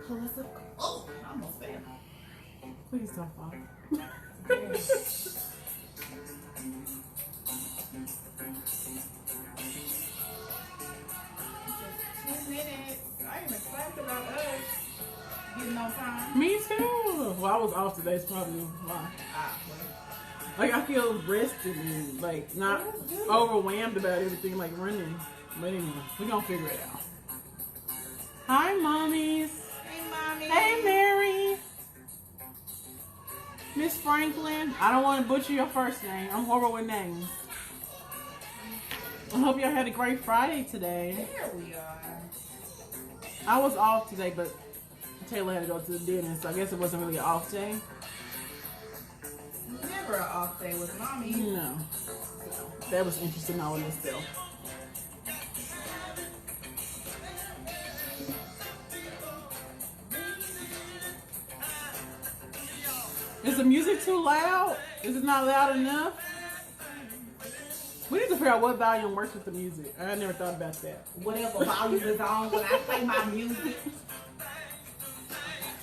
Oh, I almost fell. Please don't fall. I am excited about us getting on time. Me too. Well, I was off today. It's probably why. Like, I feel rested and, like, not overwhelmed about everything, like, running. But anyway, we're going to figure it out. Hi, mommies. Hey, mommy. Hey, Mary. Miss Franklin. I don't want to butcher your first name. I'm horrible with names. I hope y'all had a great Friday today. There we are. I was off today, but Taylor had to go to the dentist, so I guess it wasn't really an off day. Never an off day with mommy. No. That was interesting all in itself. Is the music too loud? Is it not loud enough? We need to figure out what volume works with the music. I never thought about that. Whatever volume is on when I play my music.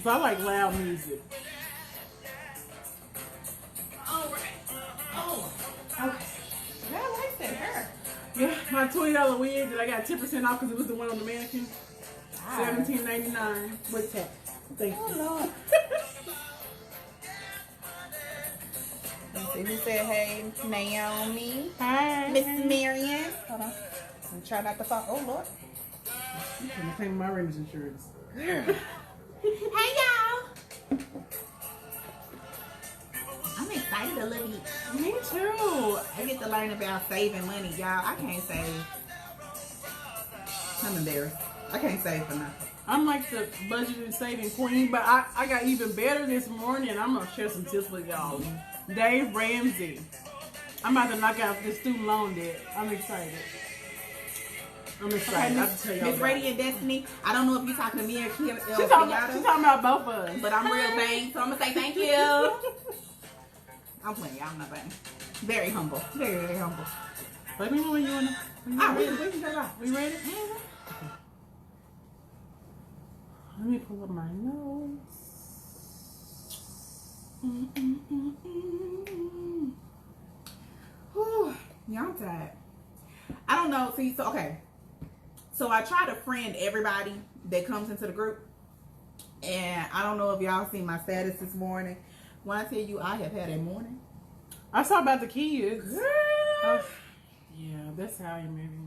So I like loud music. All right. Oh, okay. That likes that hair. Yeah, my $20 wig that I got 10% off because it was the one on the mannequin. $17.99 with tax. Thank you. Oh, Lord. Let's see who said hey. Naomi. Hi. Miss Marion. Hold on. I'm trying not to fall. Oh, Lord. I'm trying to claim my renter's insurance. Hey, y'all. I'm excited a little bit. Me too. I get to learn about saving money, y'all. I can't save. I'm embarrassed. I can't save for nothing. I'm like the budgeting saving queen, but I got even better this morning. I'm going to share some tips with y'all. Dave Ramsey. I'm about to knock out this student loan debt. I'm excited. Okay, I have to tell y'all Miss Radiant Destiny, I don't know if you're talking to me or Kim. She's talking about both of us. But I'm real vain, so I'm going to say thank you. I'm playing, y'all. I'm not vain. Very humble. Very, very humble. Let me know when you want to. We can go. We ready? Let me pull up my notes. Whew, yeah, I'm tired. I don't know. See, so okay. So I try to friend everybody that comes into the group. And I don't know if y'all seen my status this morning. When I tell you I have had a morning. I saw about the kids. Girl. Yeah, that's how you maybe.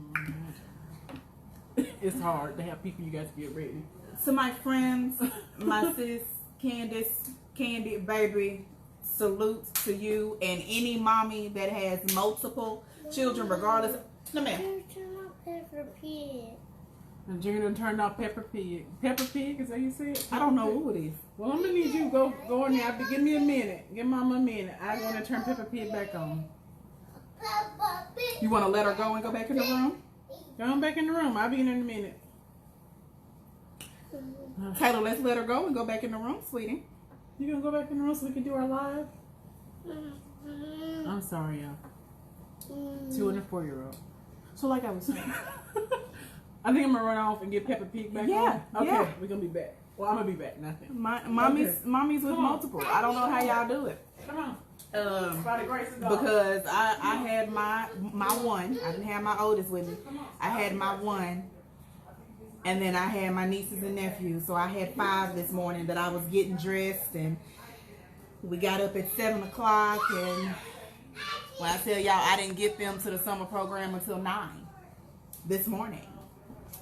It's hard to have people you guys get ready. To my friends, my sis, Candace, Candy, baby, salute to you and any mommy that has multiple children, regardless. No, ma'am. Pepper Pig. And Junior done turned off Pepper Pig. Pepper Pig, is that you said? I don't know who it is. Well, I'm gonna need you to go in there. Give me a minute. Give Mama a minute. I'm gonna turn Pepper Pig back on. Peppa Pig. You want to let her go and go back in the room? Go on back in the room. I'll be in a minute. Taylor, let's let her go and go back in the room, sweetie. You gonna go back in the room so we can do our live? I'm sorry, y'all. 2 and a 4-year-old. So like I was saying, I think I'm gonna run off and get Peppa Pig back Yeah, on. Okay, yeah. we're gonna be back. Well, I'm gonna be back. Nothing. Mommy's with Come on. multiple. I don't know how y'all do it. Come on. By the grace of God. Because I had my one. I didn't have my oldest with me. I had my one. And then I had my nieces and nephews. So I had 5 this morning that I was getting dressed. And we got up at 7 o'clock. And when I tell y'all, I didn't get them to the summer program until 9 this morning.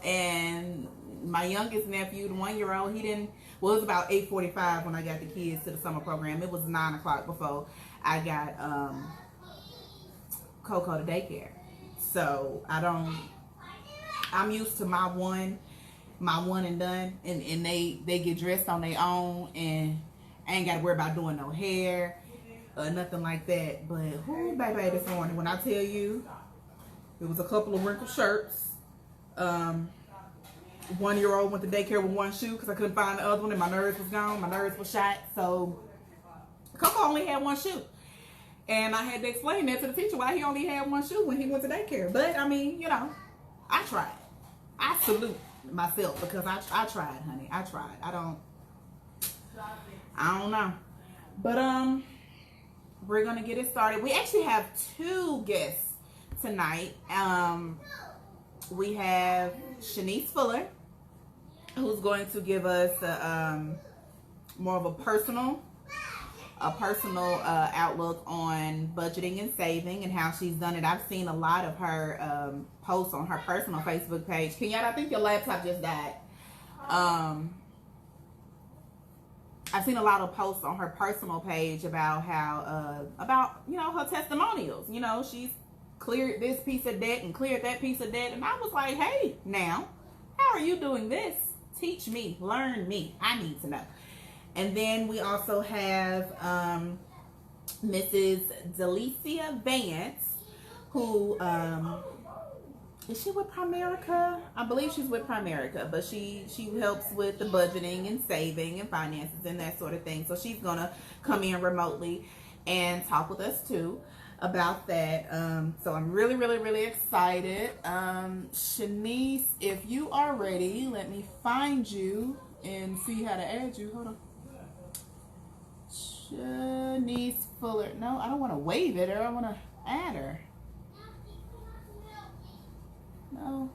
And my youngest nephew, the 1-year-old, he didn't, well, it was about 8:45 when I got the kids to the summer program. It was 9 o'clock before I got Coco to daycare. So I'm used to my one and done, and they get dressed on their own, and I ain't got to worry about doing no hair or nothing like that. But whoo, baby, this morning, when I tell you, it was a couple of wrinkled shirts. 1-year-old went to daycare with one shoe because I couldn't find the other one, and my nerves was gone. My nerves was shot. So Coco only had one shoe. And I had to explain that to the teacher why he only had one shoe when he went to daycare. But, I mean, you know, I tried. I salute myself because I tried, honey. I tried. I don't know. But we're gonna get it started. We actually have 2 guests tonight. We have Shanice Fuller, who's going to give us more of a personal outlook on budgeting and saving and how she's done it. I've seen a lot of her posts on her personal Facebook page. Kenyatta, I think your laptop just died. I've seen a lot of posts on her personal page about how about her testimonials. She's cleared this piece of debt and cleared that piece of debt, and I was like, hey, now how are you doing this? Teach me, learn me. I need to know. And then we also have Mrs. Delicia Vance, who is she with Primerica? I believe she's with Primerica, but she helps with the budgeting and saving and finances and that sort of thing. So she's gonna come in remotely and talk with us too about that. So I'm really, really, really excited. Shanice, if you are ready, let me find you and see how to add you. Hold on. Shanice Fuller. No, I don't want to wave at her. I want to add her. No.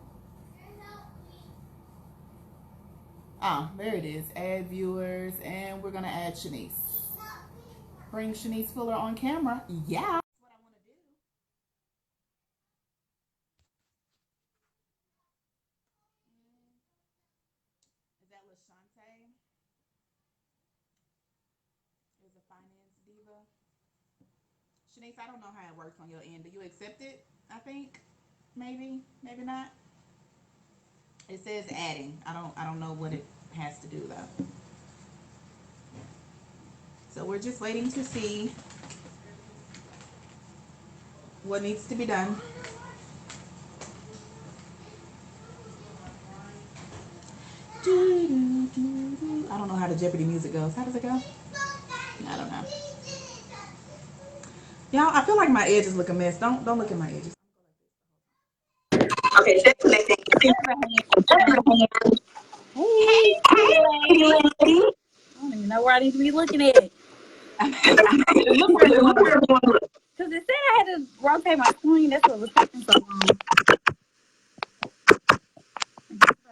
Oh, there it is. Add viewers, and we're gonna add Shanice. Bring Shanice Fuller on camera. Yeah. That's what I want to do. Is that LaShante? Is a finance diva. Shanice, I don't know how it works on your end. Do you accept it? I think. Maybe not. It says adding. I don't know what it has to do though. So we're just waiting to see what needs to be done. I don't know how the Jeopardy music goes. How does it go? I don't know. Y'all, I feel like my edges look a mess. Don't look at my edges. Okay, that's connecting. Hey, I don't even know where I need to be looking at. Because it said I had to rotate my screen. That's what was taking so long.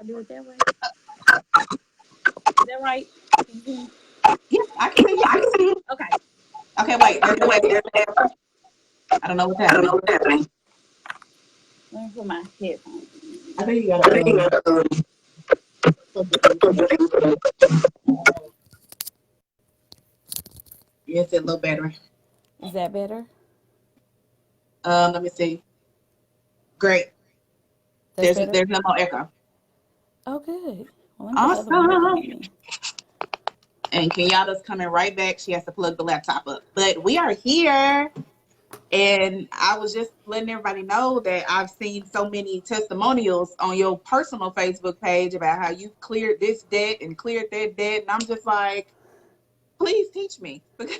I do it that way. Is that right? Yeah, I can see you. Okay. Okay, wait. I don't know what's happening. Let me put my headphones. I think you gotta. Yes, a little better. Is that better? Let me see. Great. There's no more echo. Oh, good. Well, awesome. And Kenyatta's coming right back. She has to plug the laptop up. But we are here. And I was just letting everybody know that I've seen so many testimonials on your personal Facebook page about how you cleared this debt and cleared that debt. And I'm just like, please teach me. Because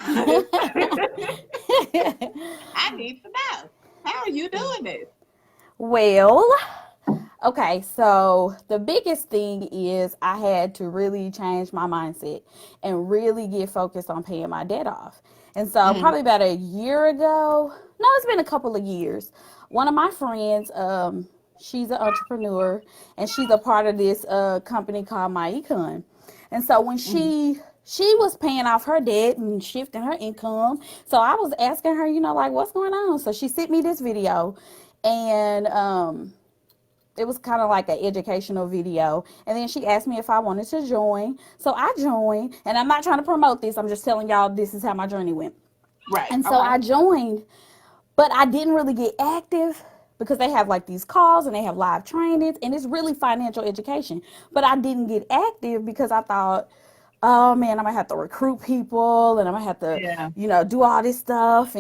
I need to know. How are you doing this? Well, okay, so the biggest thing is I had to really change my mindset and really get focused on paying my debt off. And so probably about a year ago, no, it's been a couple of years, one of my friends, she's an entrepreneur and she's a part of this company called My Econ. And so when she was paying off her debt and shifting her income, so I was asking her, like, what's going on? So she sent me this video, and it was kind of like an educational video. And then she asked me if I wanted to join. So I joined, and I'm not trying to promote this. I'm just telling y'all this is how my journey went. Right. And so I joined, but I didn't really get active because they have like these calls and they have live trainings and it's really financial education. But I didn't get active because I thought, oh man, I'm gonna have to recruit people and I'm gonna have to, do all this stuff.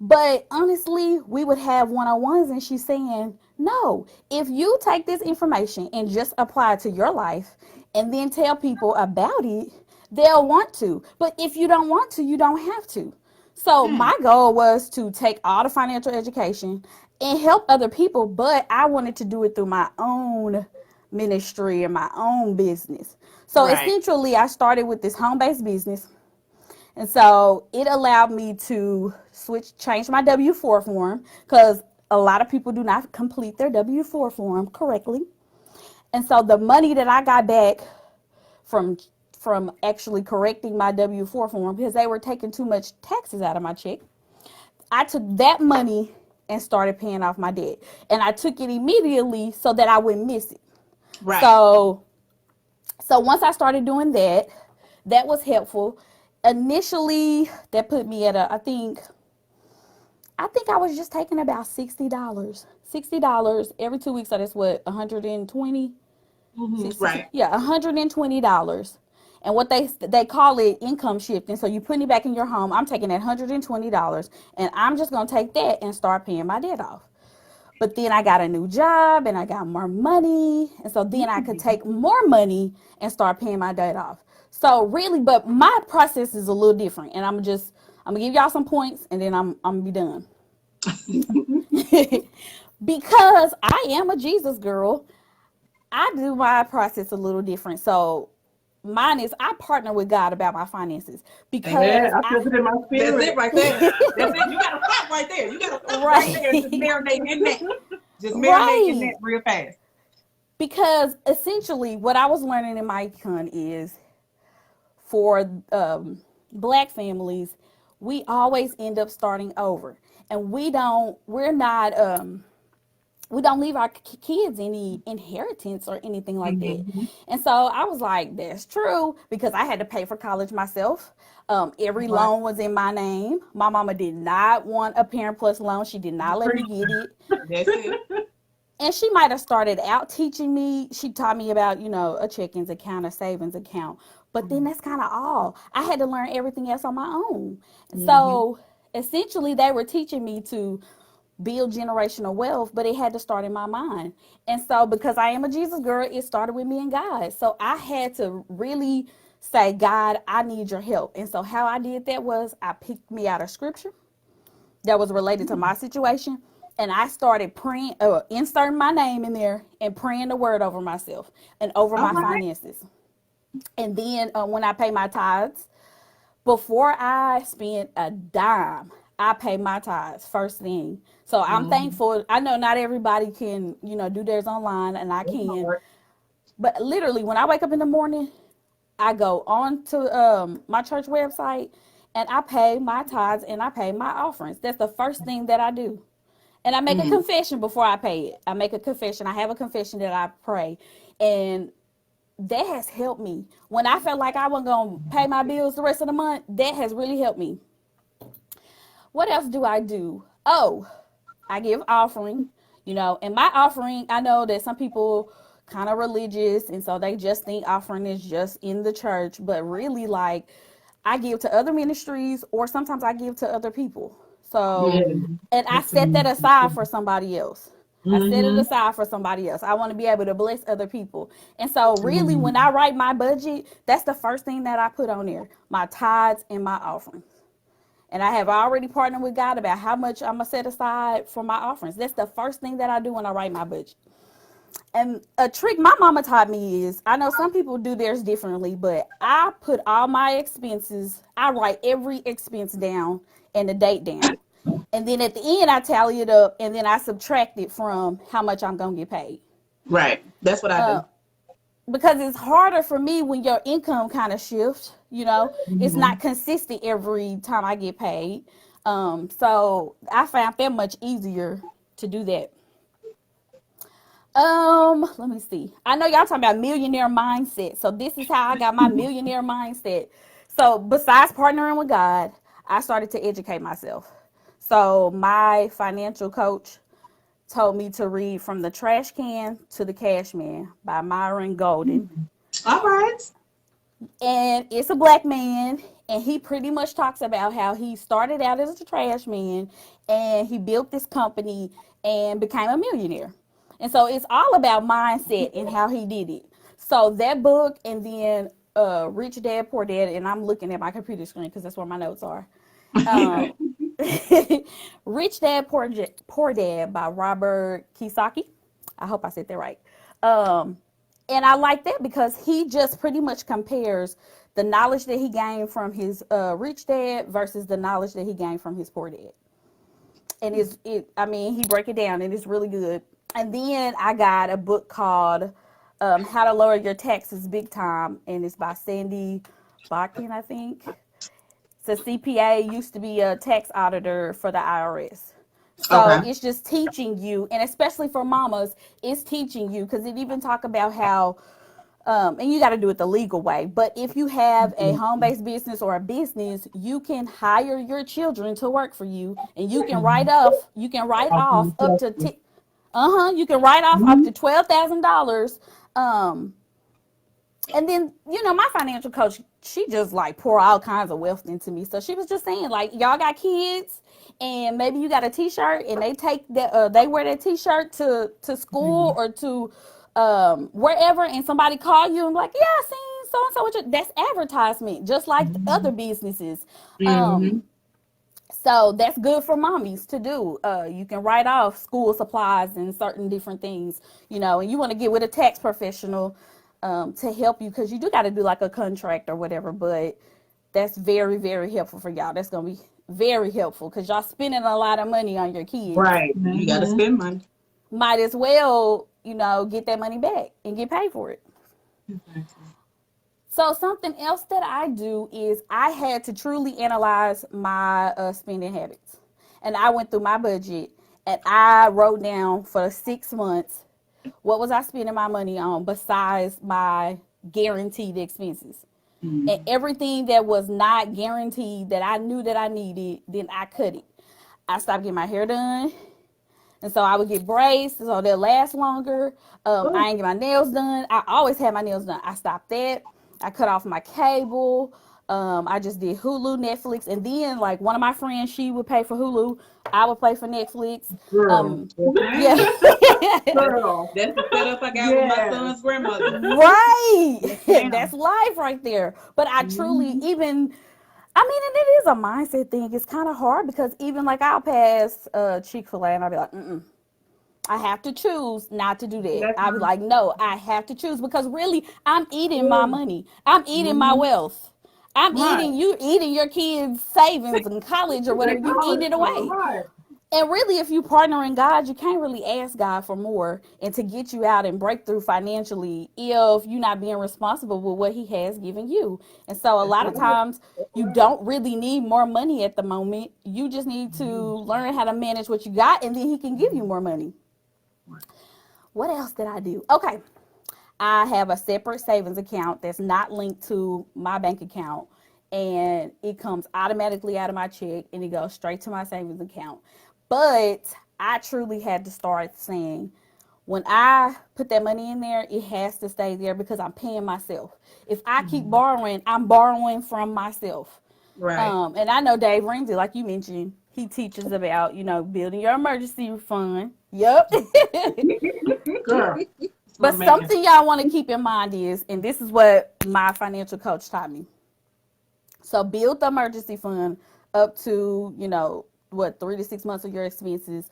But honestly, we would have one-on-ones and she's saying, no, if you take this information and just apply it to your life and then tell people about it, they'll want to. But if you don't want to, you don't have to. So my goal was to take all the financial education and help other people, but I wanted to do it through my own ministry and my own business. So Right. essentially, I started with this home-based business. And so it allowed me to change my W-4 form because a lot of people do not complete their W-4 form correctly. And so the money that I got back from actually correcting my W-4 form, because they were taking too much taxes out of my check, I took that money and started paying off my debt. And I took it immediately so that I wouldn't miss it. Right. So once I started doing that, that was helpful. Initially, that put me at I think I was just taking about $60. $60 every 2 weeks. So that's what, 120? Right. Yeah, $120. And what they call it income shifting. So you put it back in your home. I'm taking that $120 and I'm just gonna take that and start paying my debt off. But then I got a new job and I got more money. And so then I could take more money and start paying my debt off. So really, but my process is a little different. And I'm gonna give y'all some points and then I'm gonna be done. Because I am a Jesus girl, I do my process a little different. So mine is I partner with God about my finances because Yeah, I feel it in my spirit. That's it right there. That's it. You gotta stop right there. You gotta stop right there. Just marinate in that. Just marinate in that real fast. Because essentially what I was learning in my econ is for Black families, we always end up starting over. And we don't leave our kids any inheritance or anything like that. And so I was like, that's true, because I had to pay for college myself. Every loan was in my name. My mama did not want a Parent Plus loan. She did not let me get it. That's it. And she might have started out teaching me. She taught me about, a checkings account, a savings account. But then that's kind of all. I had to learn everything else on my own. So essentially they were teaching me to build generational wealth, but it had to start in my mind. And so because I am a Jesus girl, it started with me and God. So I had to really say, God, I need your help. And so how I did that was I picked me out a scripture that was related to my situation. And I started praying, inserting my name in there and praying the word over myself and over my finances. And then when I pay my tithes, before I spend a dime, I pay my tithes first thing. So I'm thankful. I know not everybody can, do theirs online, and I can. But literally, when I wake up in the morning, I go on to my church website, and I pay my tithes and I pay my offerings. That's the first thing that I do. And I make a confession before I pay it. I make a confession. I have a confession that I pray. And that has helped me. When I felt like I wasn't going to pay my bills the rest of the month, that has really helped me. What else do I do? Oh, I give offering, and my offering, I know that some people kind of religious, and so they just think offering is just in the church, but really, like, I give to other ministries, or sometimes I give to other people. So, and I set that aside for somebody else. I set it aside for somebody else. I want to be able to bless other people. And so really, when I write my budget, that's the first thing that I put on there, my tithes and my offerings. And I have already partnered with God about how much I'm going to set aside for my offerings. That's the first thing that I do when I write my budget. And a trick my mama taught me is, I know some people do theirs differently, but I put all my expenses, I write every expense down and the date down. And then at the end, I tally it up, and then I subtract it from how much I'm going to get paid. Right. That's what I do. Because it's harder for me when your income kind of shifts, it's not consistent every time I get paid. So I found that much easier to do that. Let me see. I know y'all talking about millionaire mindset. So this is how I got my millionaire mindset. So besides partnering with God, I started to educate myself. So my financial coach told me to read From the Trash Can to the Cash Man by Myron Golden. All right. And it's a Black man, and he pretty much talks about how he started out as a trash man, and he built this company and became a millionaire. And so it's all about mindset and how he did it. So that book, and then Rich Dad, Poor Dad, and I'm looking at my computer screen because that's where my notes are. Rich Dad, Poor Dad by Robert Kiyosaki. I hope I said that right. And I like that because he just pretty much compares the knowledge that he gained from his rich dad versus the knowledge that he gained from his poor dad. And he break it down and it's really good. And then I got a book called How to Lower Your Taxes Big Time, and it's by Sandy Barkin, I think. It's a CPA, used to be a tax auditor for the IRS. So Okay. it's just teaching you, and especially for mamas, it's teaching you because it even talk about how, and you got to do it the legal way. But if you have a home-based business or a business, you can hire your children to work for you, and you can write off. You can write off up to you can write off up to $12,000. And then, my financial coach, she just like pour all kinds of wealth into me. So she was just saying, like, y'all got kids and maybe you got a t-shirt and they take that, they wear that t-shirt to school or to wherever, and somebody call you and like, yeah, I seen so-and-so. That's advertisement, just like other businesses. So that's good for mommies to do. You can write off school supplies and certain different things, and you want to get with a tax professional to help you, because you do got to do like a contract or whatever. But that's very, very helpful for y'all. That's going to be very helpful because y'all spending a lot of money on your kids. Right. You got to spend money. Might as well, get that money back and get paid for it. So something else that I do is I had to truly analyze my spending habits. And I went through my budget and I wrote down for 6 months, what was I spending my money on besides my guaranteed expenses? And everything that was not guaranteed that I knew that I needed, then I cut it. I stopped getting my hair done. And so I would get braids so they'll last longer. I ain't get my nails done. I always had my nails done. I stopped that. I cut off my cable. I just did Hulu, Netflix, and then like one of my friends, she would pay for Hulu. I would pay for Netflix. Girl. Yeah. Girl. That's the setup I got with my son's grandmother. Right. That's life right there. But I truly and it is a mindset thing. It's kind of hard because even like I'll pass Chick-fil-A and I'll be like, I have to choose not to do that. I'll be like, no, I have to choose because really I'm eating my money. I'm eating my wealth. I'm eating your kids' savings in college or whatever. You eating it away. Right. And really, if you partner in God, you can't really ask God for more and to get you out and break through financially if you're not being responsible with what he has given you. And so a lot of times you don't really need more money at the moment. You just need to learn how to manage what you got, and then he can give you more money. What else did I do? Okay. I have a separate savings account that's not linked to my bank account, and it comes automatically out of my check and it goes straight to my savings account. But I truly had to start saying, when I put that money in there, it has to stay there because I'm paying myself. If I keep borrowing, I'm borrowing from myself. Right. And I know Dave Ramsey, like you mentioned, he teaches about, building your emergency fund. Yep. Girl. But something y'all want to keep in mind is, and this is what my financial coach taught me. So build the emergency fund up to, 3 to 6 months of your expenses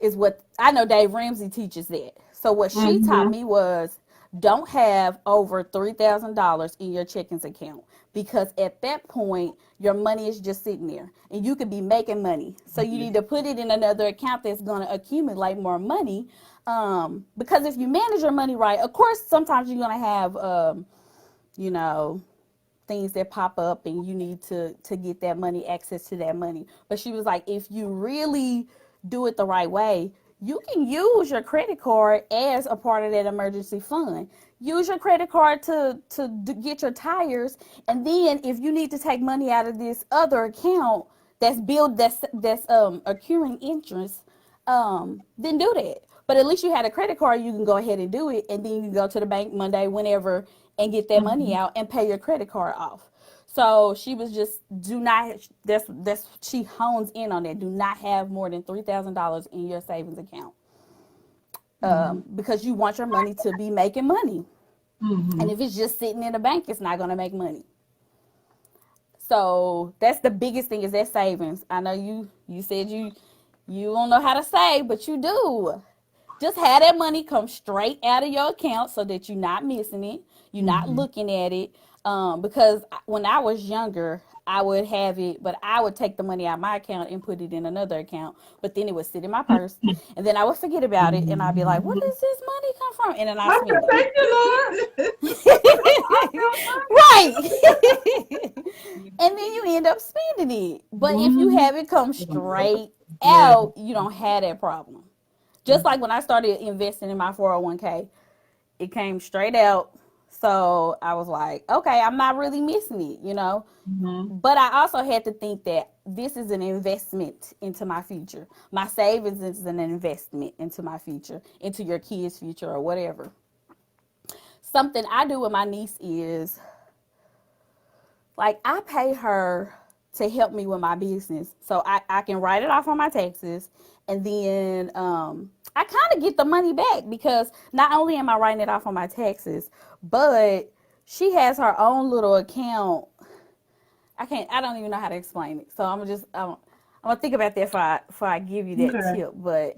is what I know Dave Ramsey teaches that. So what she taught me was don't have over $3,000 in your checkings account, because at that point, your money is just sitting there and you could be making money. So you need to put it in another account that's going to accumulate more money. Because if you manage your money right, of course, sometimes you're going to have, things that pop up and you need to get that money, access to that money. But she was like, if you really do it the right way, you can use your credit card as a part of that emergency fund. Use your credit card to get your tires. And then if you need to take money out of this other account that's accruing interest, then do that. But at least you had a credit card, you can go ahead and do it. And then you can go to the bank Monday, whenever, and get that money out and pay your credit card off. So she was just, she hones in on that. Do not have more than $3,000 in your savings account. Because you want your money to be making money. And if it's just sitting in the bank, it's not going to make money. So that's the biggest thing, is that savings. I know you said you don't know how to save, but you do. Just have that money come straight out of your account so that you're not missing it. You're not looking at it. Because when I was younger, I would have it, but I would take the money out of my account and put it in another account. But then it would sit in my purse, and then I would forget about it, and I'd be like, "Where does this money come from?" And then I spend it. Right. And then you end up spending it. But if you have it come straight out, you don't have that problem. Just like when I started investing in my 401k, it came straight out. So I was like, okay, I'm not really missing it, you know. But I also had to think that this is an investment into my future. My savings is an investment into my future, into your kids' future or whatever. Something I do with my niece is, like, I pay her to help me with my business. So I can write it off on my taxes, and then I kind of get the money back because not only am I writing it off on my taxes, but she has her own little account. I don't even know how to explain it. So I'm gonna think about that before I give you that tip. But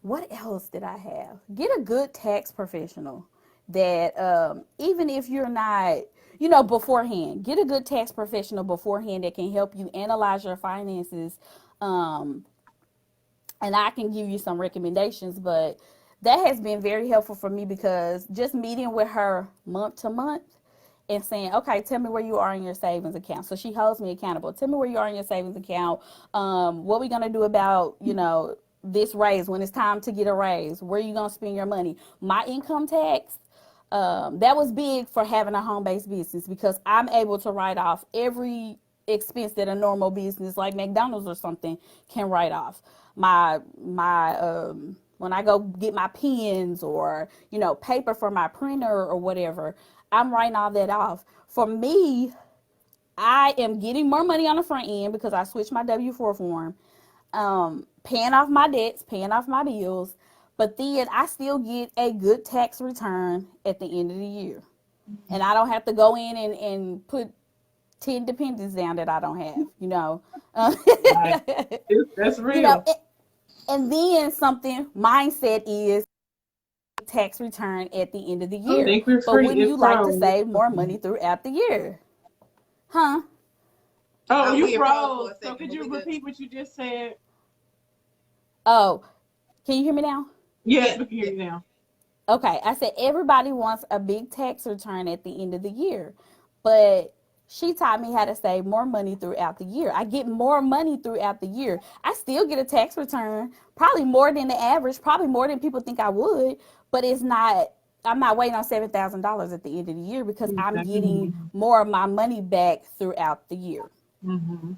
what else did I have? Get a good tax professional that even if you're not, you know, beforehand, get a good tax professional beforehand that can help you analyze your finances. And I can give you some recommendations, but that has been very helpful for me because just meeting with her month to month and saying, okay, tell me where you are in your savings account. So she holds me accountable. Tell me where you are in your savings account. What are we going to do about, you know, this raise when it's time to get a raise? Where are you going to spend your money? My income tax, that was big for having a home-based business because I'm able to write off every expense that a normal business like McDonald's or something can write off. My when I go get my pens or, you know, paper for my printer or whatever, I'm writing all that off. For me, I am getting more money on the front end because I switched my W-4 form, paying off my debts, paying off my bills, but then I still get a good tax return at the end of the year. And I don't have to go in and put 10 dependents down that I don't have, you know. That's real. You know, and then something mindset is tax return at the end of the year. But wouldn't you like to save more money throughout the year? Huh? Oh, you froze. So could you repeat what you just said? Oh, can you hear me now? Yes, we can hear you now. Okay, I said everybody wants a big tax return at the end of the year, but she taught me how to save more money throughout the year. I get more money throughout the year. I still get a tax return, probably more than the average, probably more than people think I would, but it's not, I'm not waiting on $7,000 at the end of the year because I'm getting more of my money back throughout the year. So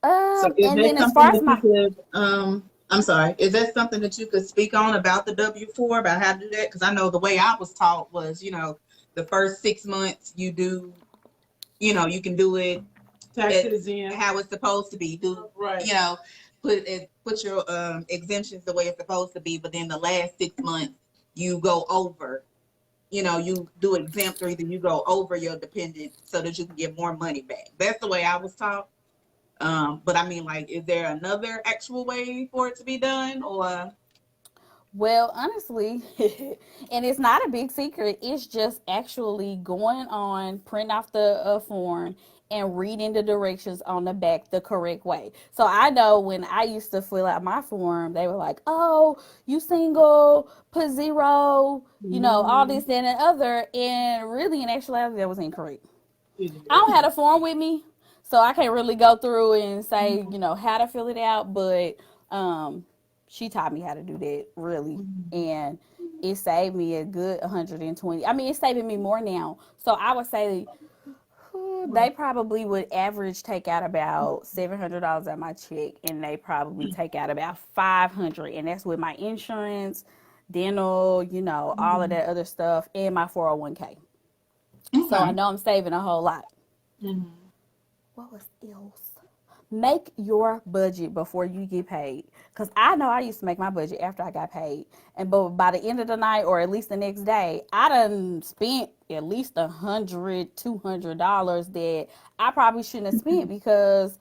is And that then as something far as that my, you could, I'm sorry, is that something that you could speak on about the W-4, about how to do that? Because I know the way I was taught was, you know, the first 6 months you do, you know, you can do it Taxes in how it's supposed to be. Do right. You know, put your exemptions the way it's supposed to be, but then the last 6 months you go over. You know, you do exempt or either you go over your dependent so that you can get more money back. That's the way I was taught. But I mean, like, is there another actual way for it to be done, or? well, honestly, and it's not a big secret, it's just actually going on, print off the form, and reading the directions on the back the correct way. So I know when I used to fill out my form, they were like, oh, you single, put zero, you know, all this, that, and other. And really, in actuality, that was incorrect. I don't have a form with me, so I can't really go through and say, you know, how to fill it out. But she taught me how to do that, really. And it saved me a good 120. I mean, it's saving me more now. So I would say they probably would average take out about $700 out of my check, and they probably take out about $500, and that's with my insurance, dental, you know, all of that other stuff, and my 401k. So I know I'm saving a whole lot. What was else? Make your budget before you get paid. Because I know I used to make my budget after I got paid. But by the end of the night, or at least the next day, I done spent at least $100, $200 that I probably shouldn't have spent because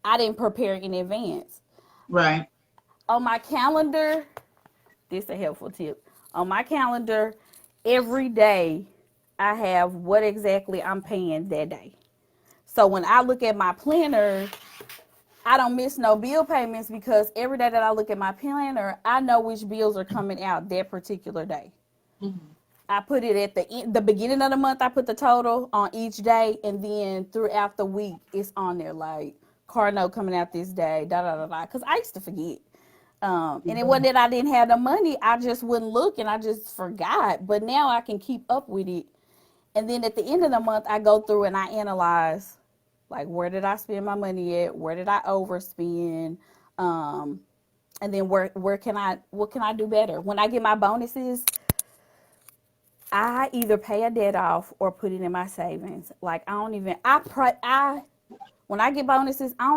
I didn't prepare in advance. Right. On my calendar, this is a helpful tip. On my calendar, every day I have what exactly I'm paying that day. So when I look at my planner, I don't miss no bill payments because every day that I look at my planner, I know which bills are coming out that particular day. I put it at the beginning of the month. I put the total on each day, and then throughout the week, it's on there like car note coming out this day, da da da da. Because I used to forget, and it wasn't that I didn't have the money. I just wouldn't look, and I just forgot. But now I can keep up with it. And then at the end of the month, I go through and I analyze, like where did I spend my money at? Where did I overspend? And then what can I do better? When I get my bonuses, I either pay a debt off or put it in my savings. Like I don't even when I get bonuses, I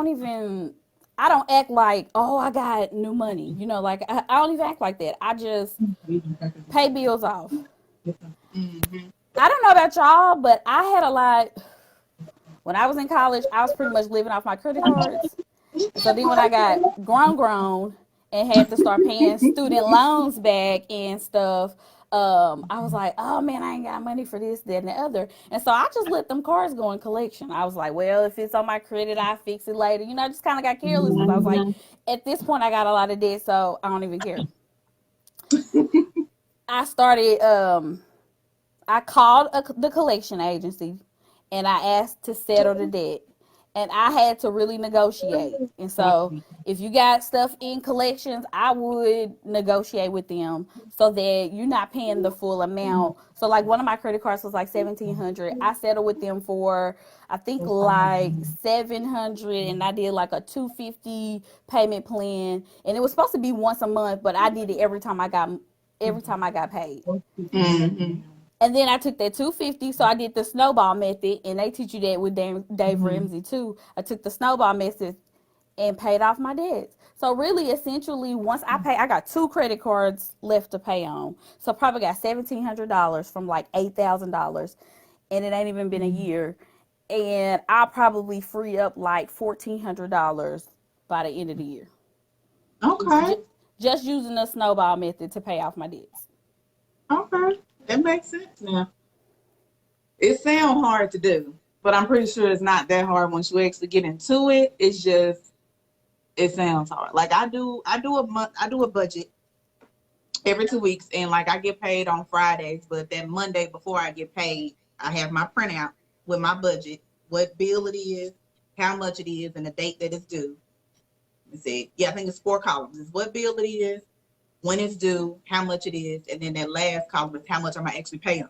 don't act like, oh, I got new money. You know, like I don't even act like that. I just pay bills off. I don't know about y'all, but I had a lot when I was in college. I was pretty much living off my credit cards. And so then when I got grown and had to start paying student loans back and stuff, I was like, oh man, I ain't got money for this, that, and the other. And so I just let them cards go in collection. I was like, well, if it's on my credit, I'll fix it later. You know, I just kind of got careless because I was like, at this point, I got a lot of debt, so I don't even care. I called the collection agency and I asked to settle the debt. And I had to really negotiate. And so if you got stuff in collections, I would negotiate with them so that you're not paying the full amount. So like one of my credit cards was like $1,700. I settled with them for I think like $700, and I did like a $250 payment plan. And it was supposed to be once a month, but I did it every time I got paid. Mm-hmm. And then I took that $250, so I did the snowball method, and they teach you that with Dave Ramsey too. I took the snowball method and paid off my debts. So really, essentially, once I got 2 credit cards left to pay on. So probably got $1,700 from like $8,000, and it ain't even been a year. And I'll probably free up like $1,400 by the end of the year. Okay. Just using the snowball method to pay off my debts. Okay. That makes sense now. It sounds hard to do, but I'm pretty sure it's not that hard once you actually get into it. It's just, it sounds hard. Like I do a budget every 2 weeks, and like I get paid on Fridays, but that Monday before I get paid, I have my printout with my budget, what bill it is, how much it is, and the date that it's due. Let's see. Yeah, I think it's 4 columns. It's what bill it is, when it's due, how much it is, and then that last column is how much I'm gonna actually pay them.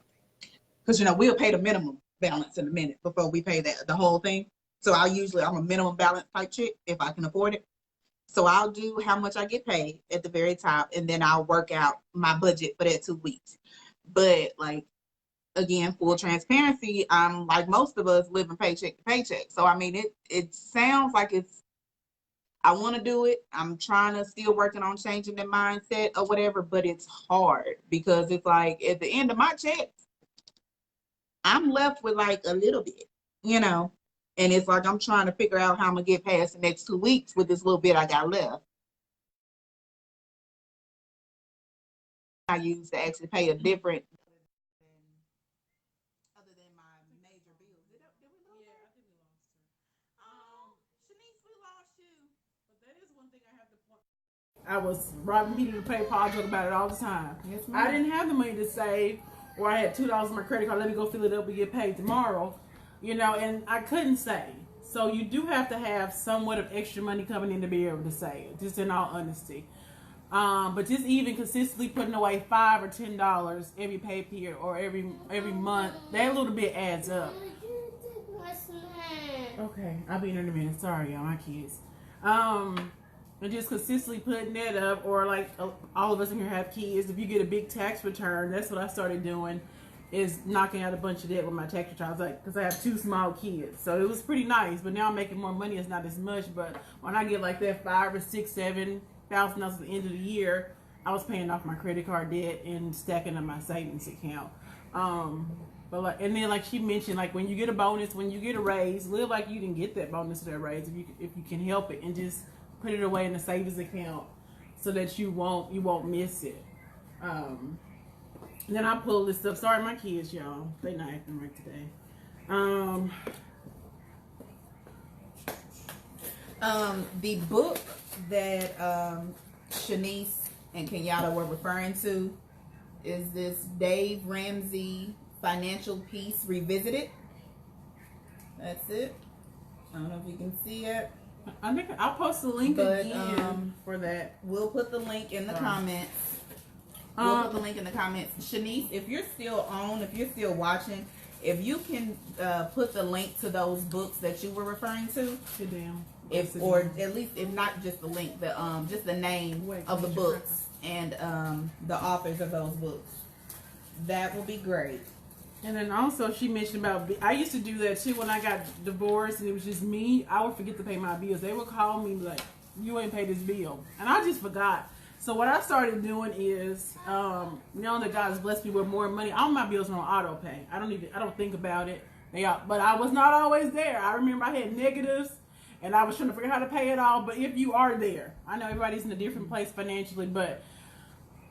Because we'll pay the minimum balance in a minute before we pay the whole thing. So I'm a minimum balance type chick if I can afford it. So I'll do how much I get paid at the very top, and then I'll work out my budget for that 2 weeks. But like again, full transparency, I'm like most of us living paycheck to paycheck. So I mean it sounds like I want to do it. I'm still working on changing the mindset or whatever, but it's hard because it's like at the end of my checks, I'm left with like a little bit, and it's like I'm trying to figure out how I'm gonna get past the next 2 weeks with this little bit I got left. I use to actually pay a different other than my major bills. Did we lose her? I think we lost her. Shanice, we lost you. But that is one thing I have to point. I was robbing Peter to pay Paul, joke about it all the time. Yes, I didn't have the money to save, or I had $2 on my credit card. Let me go fill it up and get paid tomorrow, and I couldn't save. So you do have to have somewhat of extra money coming in to be able to save. Just in all honesty, but just even consistently putting away $5 or $10 every pay period or every month, that little bit adds up. Okay, I'll be in a minute. Sorry, y'all, my kids. And just consistently putting that up, or like all of us in here have kids. If you get a big tax return, that's what I started doing, is knocking out a bunch of debt with my tax returns, like because I have 2 small kids, so it was pretty nice. But now I'm making more money. It's not as much, but when I get like that $5,000 or $6,000, $7,000 at the end of the year, I was paying off my credit card debt and stacking up my savings account. But like, and then like she mentioned, like when you get a bonus, when you get a raise, live like you didn't get that bonus or that raise if you can help it, and just put it away in a savings account. so that you won't miss it. Then I pull this stuff. Sorry, my kids, y'all, they not acting right today. The book that Shanice and Kenyatta were referring to is this Dave Ramsey Financial Peace Revisited. That's it. I don't know if you can see it. I think I'll post the link again for that. We'll put the link in the comments. We'll put the link in the comments. Shanice, if you're still on, if you're still watching, if you can put the link to those books that you were referring to, Sit down. or at least if not just the link, the just the name of the books and the authors of those books, that would be great. And then also she mentioned about, I used to do that too when I got divorced and it was just me. I would forget to pay my bills. They would call me like, you ain't paid this bill. And I just forgot. So what I started doing is, now that God has blessed me with more money, all my bills are on auto pay. I don't think about it. But I was not always there. I remember I had negatives and I was trying to figure out how to pay it all. But if you are there, I know everybody's in a different place financially, but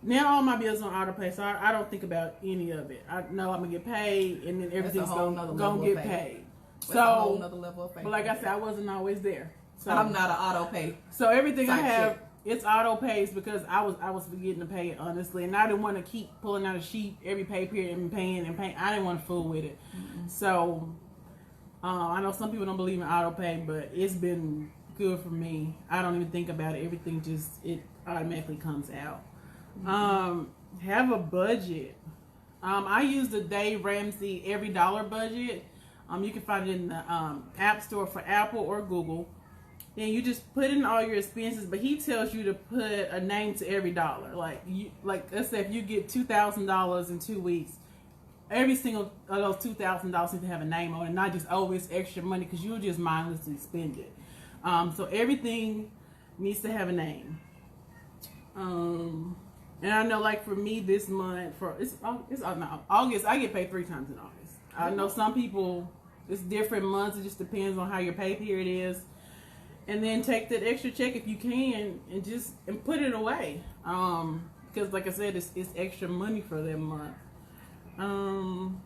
now all my bills are on auto pay, so I don't think about any of it. I know I'm gonna get paid, and then everything's gonna get paid. That's a whole nother level of faith. But like I said, I wasn't always there. So I'm not an auto pay. So everything I have, shit. it's auto pays because I was forgetting to pay it honestly, and I didn't want to keep pulling out a sheet every pay period and paying. I didn't want to fool with it. Mm-hmm. So I know some people don't believe in auto pay, but it's been good for me. I don't even think about it. Everything it automatically comes out. Have a budget. I use the Dave Ramsey Every Dollar budget. You can find it in the App Store for Apple or Google. Then you just put in all your expenses, but he tells you to put a name to every dollar. Like let's say if you get $2,000 in 2 weeks, every single of those $2,000 needs to have a name on it, not just it's extra money because you'll just mindlessly spend it. So everything needs to have a name. And I know, like for me, this month it's August. I get paid 3 times in August. I know some people, it's different months. It just depends on how your pay period is. And then take that extra check if you can, and put it away. Because like I said, it's extra money for that month. And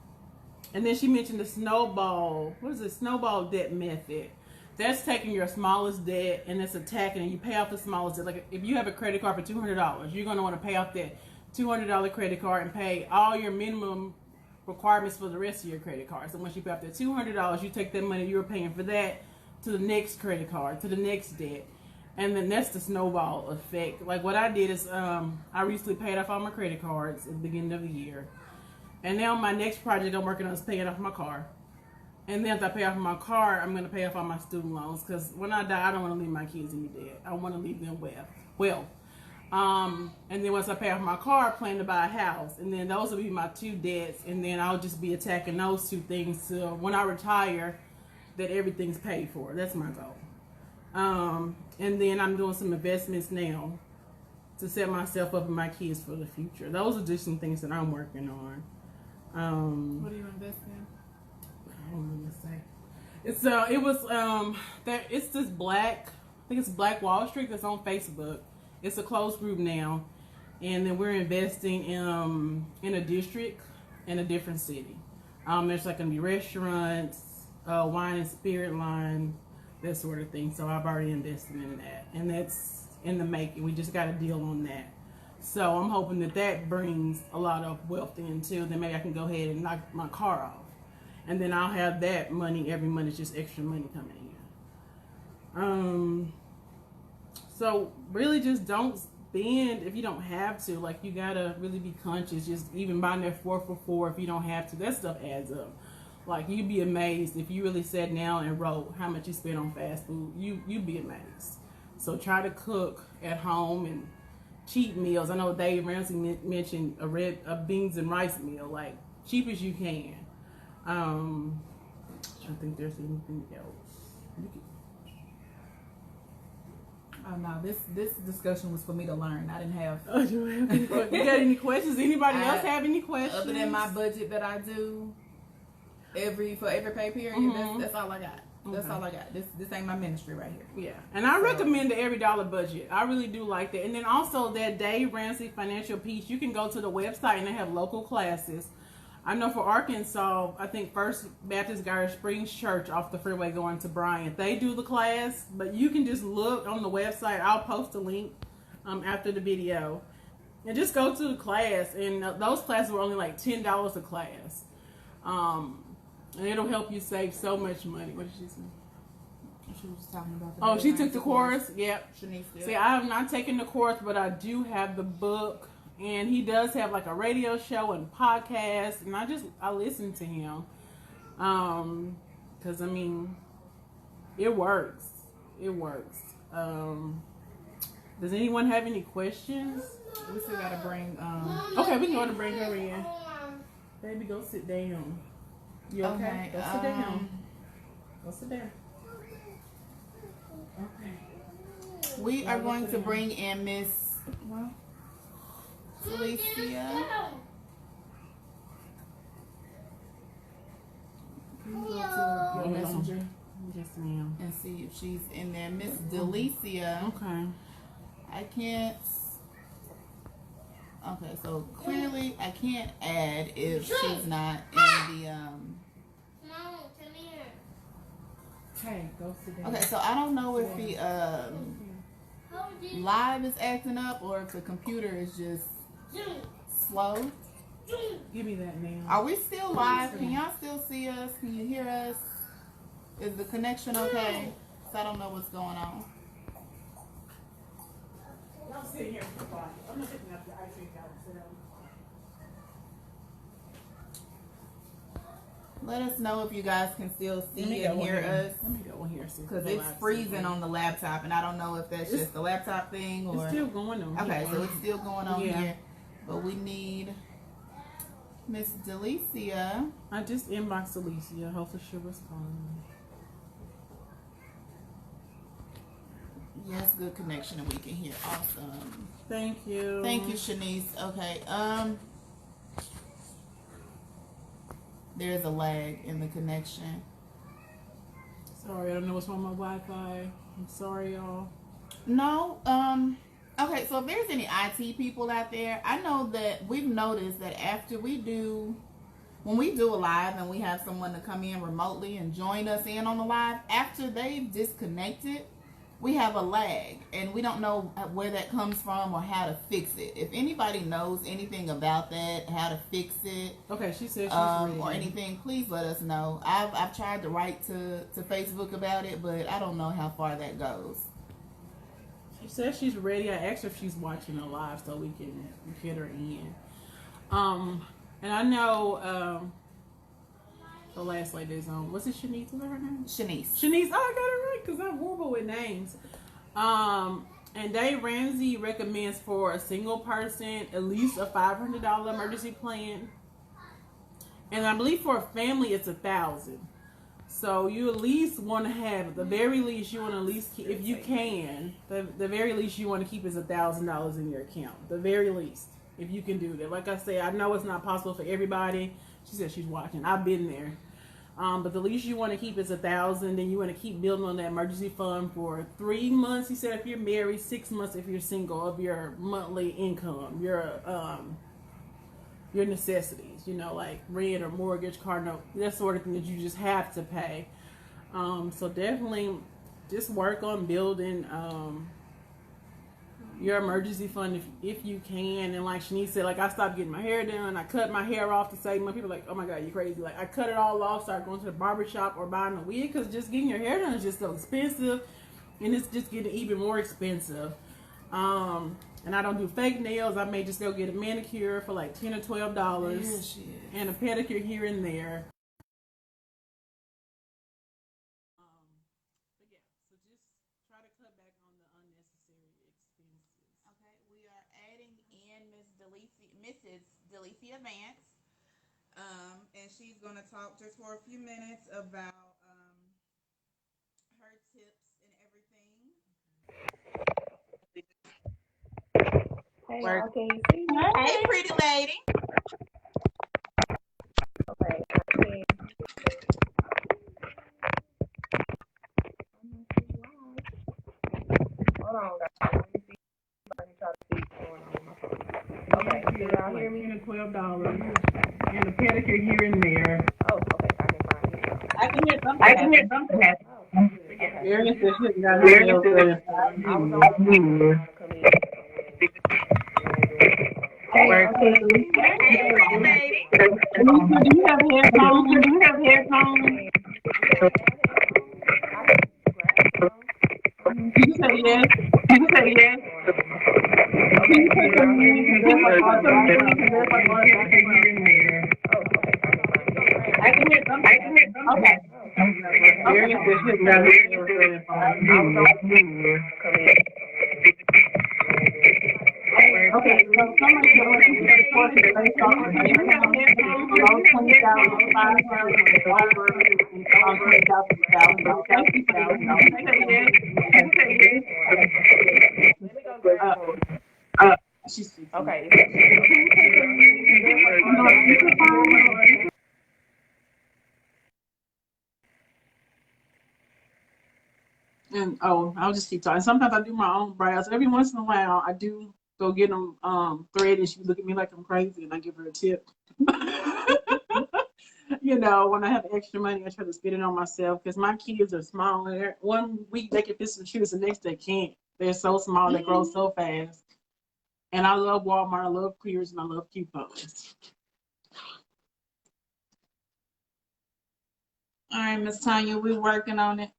then she mentioned the snowball. What is it? Snowball debt method. That's taking your smallest debt and it's attacking, and you pay off the smallest debt. Like if you have a credit card for $200, you're going to want to pay off that $200 credit card and pay all your minimum requirements for the rest of your credit card. So once you pay off that $200, you take that money you were paying for that to the next credit card, to the next debt. And then that's the snowball effect. Like what I did is I recently paid off all my credit cards at the beginning of the year. And now my next project I'm working on is paying off my car. And then after I pay off my car, I'm going to pay off all my student loans. Because when I die, I don't want to leave my kids any debt. I want to leave them well. And then once I pay off my car, I plan to buy a house. And then those will be my 2 debts. And then I'll just be attacking those 2 things. So when I retire, that everything's paid for. That's my goal. And then I'm doing some investments now to set myself up and my kids for the future. Those are just some things that I'm working on. What do you invest in? I don't know what to say. It's this Black, I think it's Black Wall Street that's on Facebook. It's a closed group now, and then we're investing in a district in a different city. There's like gonna be restaurants, wine and spirit line, that sort of thing. So I've already invested in that, and that's in the making. We just got a deal on that. So I'm hoping that brings a lot of wealth in too. Then maybe I can go ahead and knock my car off. And then I'll have that money every month. It's just extra money coming in. So really just don't spend if you don't have to. Like you gotta really be conscious. Just even buying that 4 for $4 if you don't have to. That stuff adds up. Like you'd be amazed if you really sat down and wrote how much you spend on fast food. You'd be amazed. So try to cook at home and cheap meals. I know Dave Ramsey mentioned a beans and rice meal. Like cheap as you can. I don't think there's anything else. Oh no, this discussion was for me to learn. I didn't have. Oh, you got any questions? Anybody else have any questions? Other than my budget that I do for every pay period, that's all I got. That's Okay. all I got. This ain't my ministry right here. Yeah, and I So- recommend the Every Dollar Budget. I really do like that. And then also that Dave Ramsey Financial Peace, you can go to the website and they have local classes. I know for Arkansas, I think First Baptist Garden Springs Church off the freeway going to Bryant, they do the class, but you can just look on the website. I'll post a link after the video. And just go to the class, and those classes were only like $10 a class. And it'll help you save so much money. What did she say? She was just talking about. Oh, she took the course. Yep. Shanice did. See, I have not taken the course, but I do have the book, and he does have like a radio show and podcast, and I listen to him, because I mean, it works. It works. Does anyone have any questions? We still gotta bring. Okay, we can go to bring her in. Baby, go sit down. You okay? Go sit down. Go sit down. Okay. We are going to bring in Miss Felicia. Can you go to your messenger Yes, ma'am. and see if she's in there? Miss Delicia. Okay. I can't. Okay, so clearly I can't add if she's not in the No, come here. Hey, go sit down. Okay, so I don't know if the How did live is acting up or if the computer is just slow. Give me that now. Are we still live? Can y'all still see us? Can you hear us? Is the connection okay? 'Cause I don't know what's going on. I'm sitting here for quiet. I'm not picking up the ice cream out. Sit down. Let us know if you guys can still Let me see go and in hear here. us. Let me go in here. See if Because the it's live's freezing still on the laptop, and I don't know if that's just the laptop thing going. or. It's still going on. Okay, here. so it's still going on Yeah. here. But we need Miss Delicia. I just inboxed Alicia. Hopefully she'll respond. Yes, good connection and we can hear. Awesome. Thank you. Thank you, Shanice. Okay. There's a lag in the connection. Sorry, I don't know what's wrong with my Wi-Fi. I'm sorry, y'all. No. Okay, so if there's any IT people out there, I know that we've noticed that when we do a live and we have someone to come in remotely and join us in on the live, after they've disconnected, we have a lag and we don't know where that comes from or how to fix it. If anybody knows anything about that, how to fix it, Okay, she said she's ready. or anything, please let us know. I've tried to write to Facebook about it, but I don't know how far that goes. She said she's ready. I asked her if she's watching a live so we can get her in. And I know the last lady's on. Was it Shanice? Was that her name? Shanice. Shanice. Oh, I got it right because I'm horrible with names. And Dave Ramsey recommends for a single person at least a $500 emergency plan, and I believe for a family it's $1,000. So you at least want to have, the very least you want to at least keep, if you can, the very least you want to keep is $1,000 in your account. The very least, if you can do that. Like I say, I know it's not possible for everybody. She said she's watching. I've been there. But the least you want to keep is $1,000. Then you want to keep building on that emergency fund for 3 months. He said if you're married, 6 months if you're single, of your monthly income, your necessities, like rent or mortgage, car note, that sort of thing that you just have to pay. So definitely just work on building your emergency fund if you can. And like Shanice said, like I stopped getting my hair done. I cut my hair off to save money. People are like, oh my God, you crazy. Like I cut it all off, started going to the barbershop or buying a wig because just getting your hair done is just so expensive. And it's just getting even more expensive. And I don't do fake nails. I may just go get a manicure for like $10 or $12 Yeah, shit. and a pedicure here and there. But yeah, so just try to cut back on the unnecessary expenses. Okay, we are adding in Mrs. Delicia Vance. And she's gonna talk just for a few minutes about her tips and everything. Hey, Work. y'all, can you see me? Hey, pretty lady. Okay, I can. y'all hear me? $10 to $12, and a pedicure here and there. Oh, okay. I can find it. I can hear something happen. Okay. Arian said she hasn't got her nails done. I was on my phone to come in. Do you have headphones? Did you say yes? Can you put some music in there? I can hear something. Okay. Arian said she hasn't got her nails done. Okay, so somebody can listen to the course based off of below 20,000, 5,000, over and 20,000. Thank you for She's Okay. And I'll just keep talking. Sometimes I do my own brows. Every once in a while, I do go get them threaded. She look at me like I'm crazy, and I give her a tip. When I have extra money, I try to spend it on myself because my kids are small. And one week they can fit some shoes, the next they can't. They're so small, they grow so fast. And I love Walmart, I love Clears, and I love coupons. All right, Miss Tanya, we're working on it.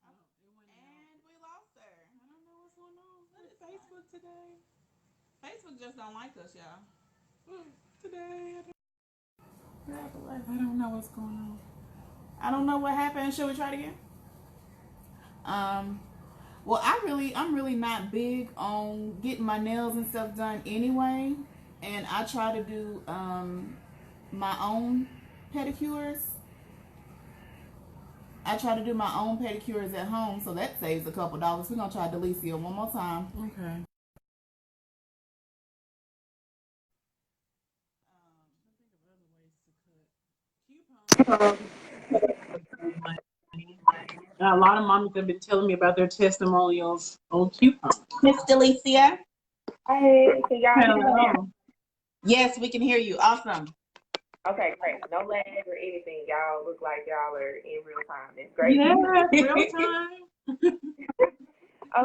And we lost her. I don't know what's going on with Facebook today. Facebook just don't like us, y'all. Today, I don't know what's going on. I don't know what happened. Should we try it again? Well, I'm really not big on getting my nails and stuff done anyway, and I try to do my own pedicures. I try to do my own pedicures at home, so that saves a couple dollars. We're gonna try Delicia one more time. Okay. A lot of mommies have been telling me about their testimonials on coupons. Miss Delicia? Hey, can y'all hear me? Hello. Yes, we can hear you. Awesome. Okay, great. No lag or anything. Y'all look like y'all are in real time. That's great. Yeah, real time.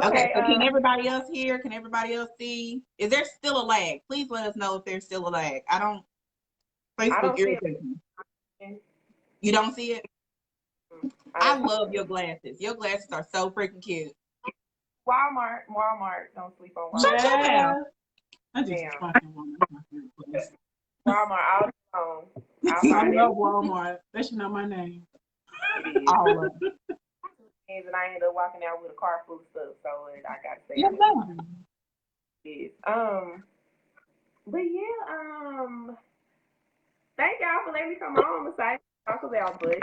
Okay, so can everybody else hear? Can everybody else see? Is there still a lag? Please let us know if there's still a lag. Facebook irritates me. You don't see it? I love your glasses. Your glasses are so freaking cute. Walmart. Don't sleep on Walmart. Yeah. I just fucking want my favorite place. Walmart all the time. I love Walmart. They should know my name. All of them. And I ended up walking out with a car full of stuff, so I gotta say yes. But yeah, thank y'all for letting me come on. I'm excited to talk about budget.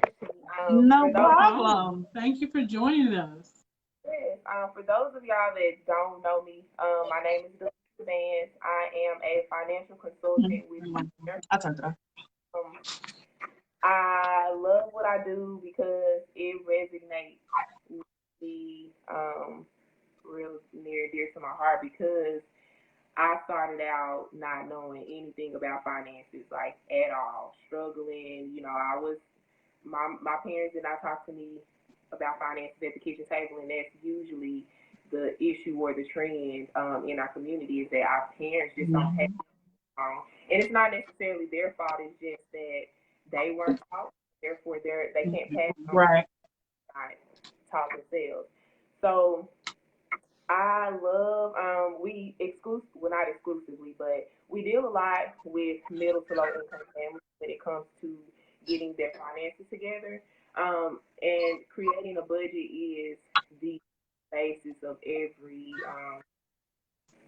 No problem. Thank you for joining us. Yes. For those of y'all that don't know me, my name is Delicia Vance. I am a financial consultant with I love what I do because it resonates with me real near and dear to my heart because I started out not knowing anything about finances, like at all, struggling. I was my parents did not talk to me about finances at the kitchen table, and that's usually the issue or the trend in our community is that our parents just don't have it on. And it's not necessarily their fault. It's just that they weren't taught, therefore they can't pass it on. Right. Taught themselves. So I love not exclusively, but we deal a lot with middle to low income families when it comes to getting their finances together. And creating a budget is the basis of every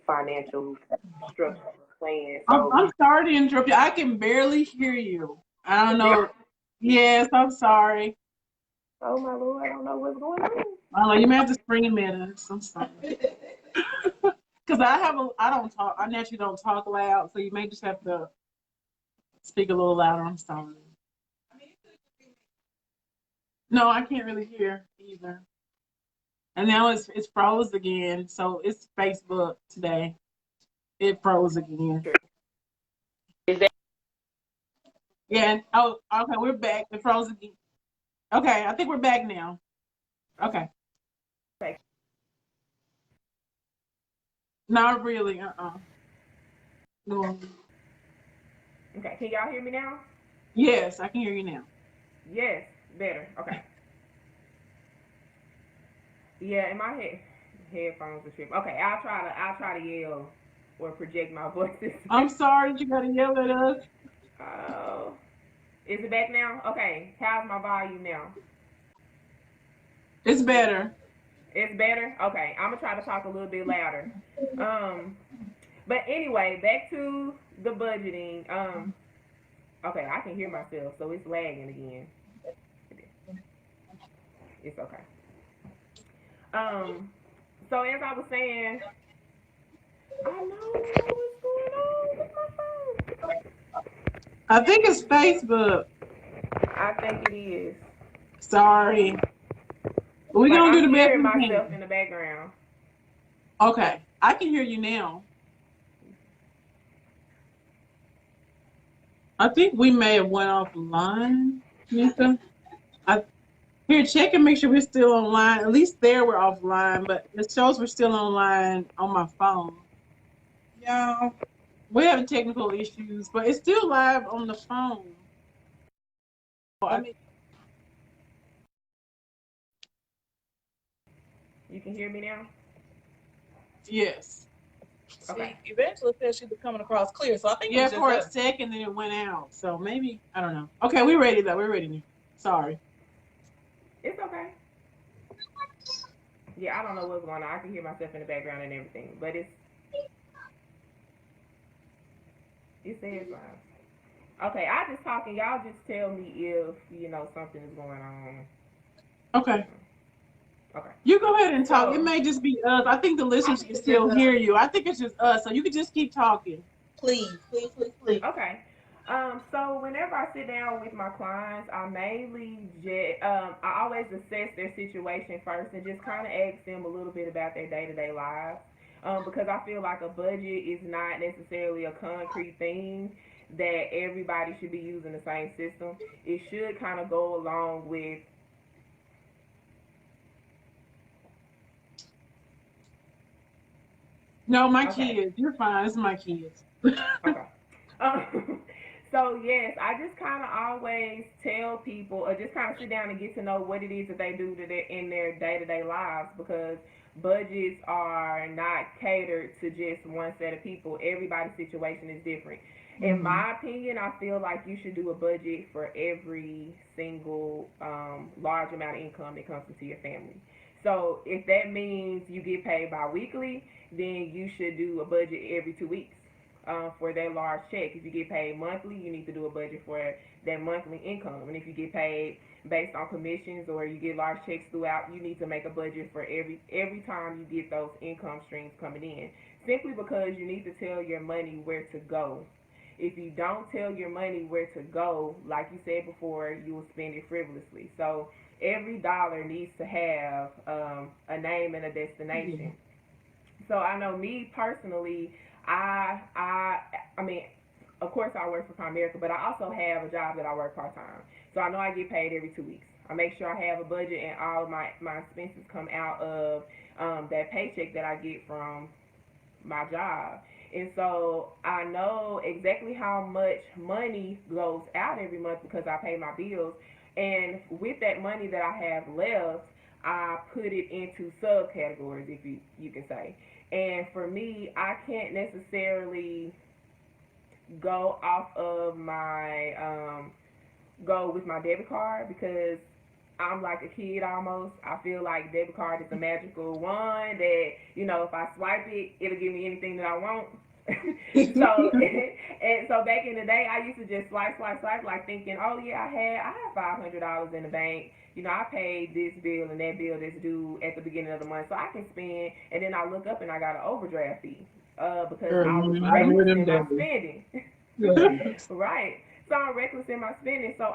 financial structure plan. So I'm sorry to interrupt you. I can barely hear you. I don't know. Yes, I'm sorry. oh my Lord, I don't know what's going on. I don't know. You may have to scream at us. I'm sorry. Because I don't talk. I naturally don't talk loud, so you may just have to speak a little louder. I'm sorry. No, I can't really hear either. And now it's froze again. So it's Facebook today. It froze again. Is that Yeah. And, oh, okay. We're back. It froze again. Okay. I think we're back now. Okay. okay? Not really. No. Okay, can y'all hear me now? Yes, I can hear you now. Yes, better. Okay. Yeah, in my headphones are tripping. Okay, I'll try to yell or project my voices. I'm sorry that you gotta yell at us. Oh, is it back now? Okay, how's my volume now? It's better. It's better. Okay, I'm gonna try to talk a little bit louder. But anyway, back to the budgeting. Okay, I can hear myself, so it's lagging again. It's okay. So as I was saying, I don't know what's going on with my phone. I think it's Facebook. I think it is. Sorry. We're Like gonna do I'm the best hearing we myself can. in the background. Okay. I can hear you now. I think we may have went offline, Nika. Here, check and make sure we're still online. At least there we're offline, but it shows we're still online on my phone. Y'all, we're having technical issues, but it's still live on the phone. You can hear me now? Yes. Okay. See, eventually said she was coming across clear, so I think Yeah, it was for a just us. second, then it went out. So maybe, I don't know. Okay, we're ready though. We're ready now. Sorry. It's okay. Yeah, I don't know what's going on. I can hear myself in the background and everything, but it says fine. Okay, I just talking. Y'all just tell me if something is going on. Okay. Okay. You go ahead and talk. So, It may just be us. I think the listeners can still hear you. I think it's just us. So you can just keep talking. Please, please, please, please. okay. So whenever I sit down with my clients, I mainly I always assess their situation first and just kind of ask them a little bit about their day-to-day lives. Because I feel like a budget is not necessarily a concrete thing that everybody should be using the same system. It should kind of go along with No, my okay. kids. You're fine. It's my kids. Okay. So yes, I just kind of always tell people, or just kind of sit down and get to know what it is that they do in their day-to-day lives, because budgets are not catered to just one set of people. Everybody's situation is different. In my opinion, I feel like you should do a budget for every single large amount of income that comes into your family. So if that means you get paid bi-weekly, then you should do a budget every 2 weeks for that large check. If you get paid monthly, you need to do a budget for that monthly income. And if you get paid based on commissions or you get large checks throughout, you need to make a budget for every time you get those income streams coming in. Simply because you need to tell your money where to go. If you don't tell your money where to go, like you said before, you will spend it frivolously. So every dollar needs to have a name and a destination. So I know me personally, I mean, of course I work for Primerica, but I also have a job that I work part time. So I know I get paid every 2 weeks. I make sure I have a budget and all of my expenses come out of that paycheck that I get from my job. And so I know exactly how much money goes out every month because I pay my bills. And with that money that I have left, I put it into subcategories, if you can say. And for me, I can't necessarily go off of go with my debit card because I'm like a kid almost. I feel like debit card is a magical wand that, if I swipe it, it'll give me anything that I want. So back in the day, I used to just swipe, like thinking, oh yeah, I have $500 in the bank. I paid this bill and that bill that's due at the beginning of the month, so I can spend. And then I look up and I got an overdraft fee because I was wasting my spending. Right. So I'm reckless in my spending. So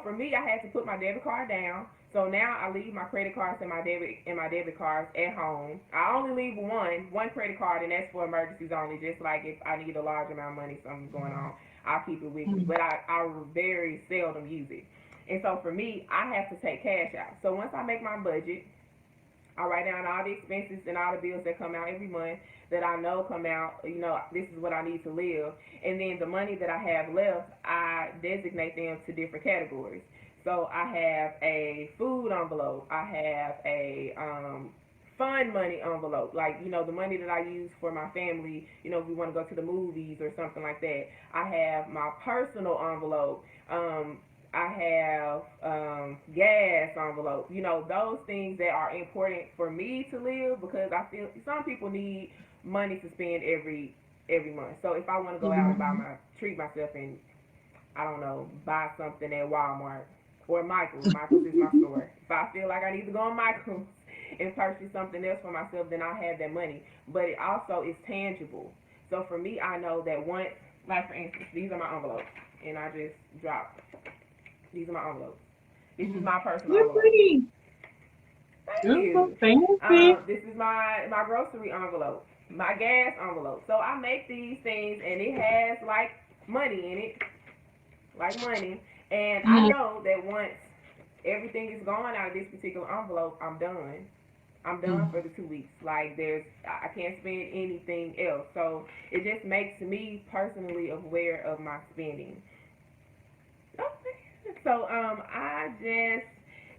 for me, I had to put my debit card down. So now I leave my credit cards and my debit cards at home. I only leave one credit card, and that's for emergencies only. Just like if I need a large amount of money, something's going on, I'll keep it with me. But I very seldom use it. And so for me, I have to take cash out. So once I make my budget, I write down all the expenses and all the bills that come out every month that I know come out. This is what I need to live. And then the money that I have left, I designate them to different categories. So I have a food envelope. I have a fun money envelope. Like, the money that I use for my family, if we want to go to the movies or something like that. I have my personal envelope. I have gas envelope. Those things that are important for me to live, because I feel some people need money to spend every month. So if I want to go out and treat myself and, I don't know, buy something at Walmart or Michael's is my store. If I feel like I need to go on Michael's and purchase something else for myself, then I have that money. But it also is tangible. So for me, I know that once, like for instance, these are my envelopes, and I just dropped. These are my envelopes. This is my personal envelope. Thank you. This is my grocery envelope, my gas envelope. So I make these things, and it has like money in it, And I know that once everything is gone out of this particular envelope, I'm done. I'm done for the 2 weeks. Like I can't spend anything else. So it just makes me personally aware of my spending. Okay. So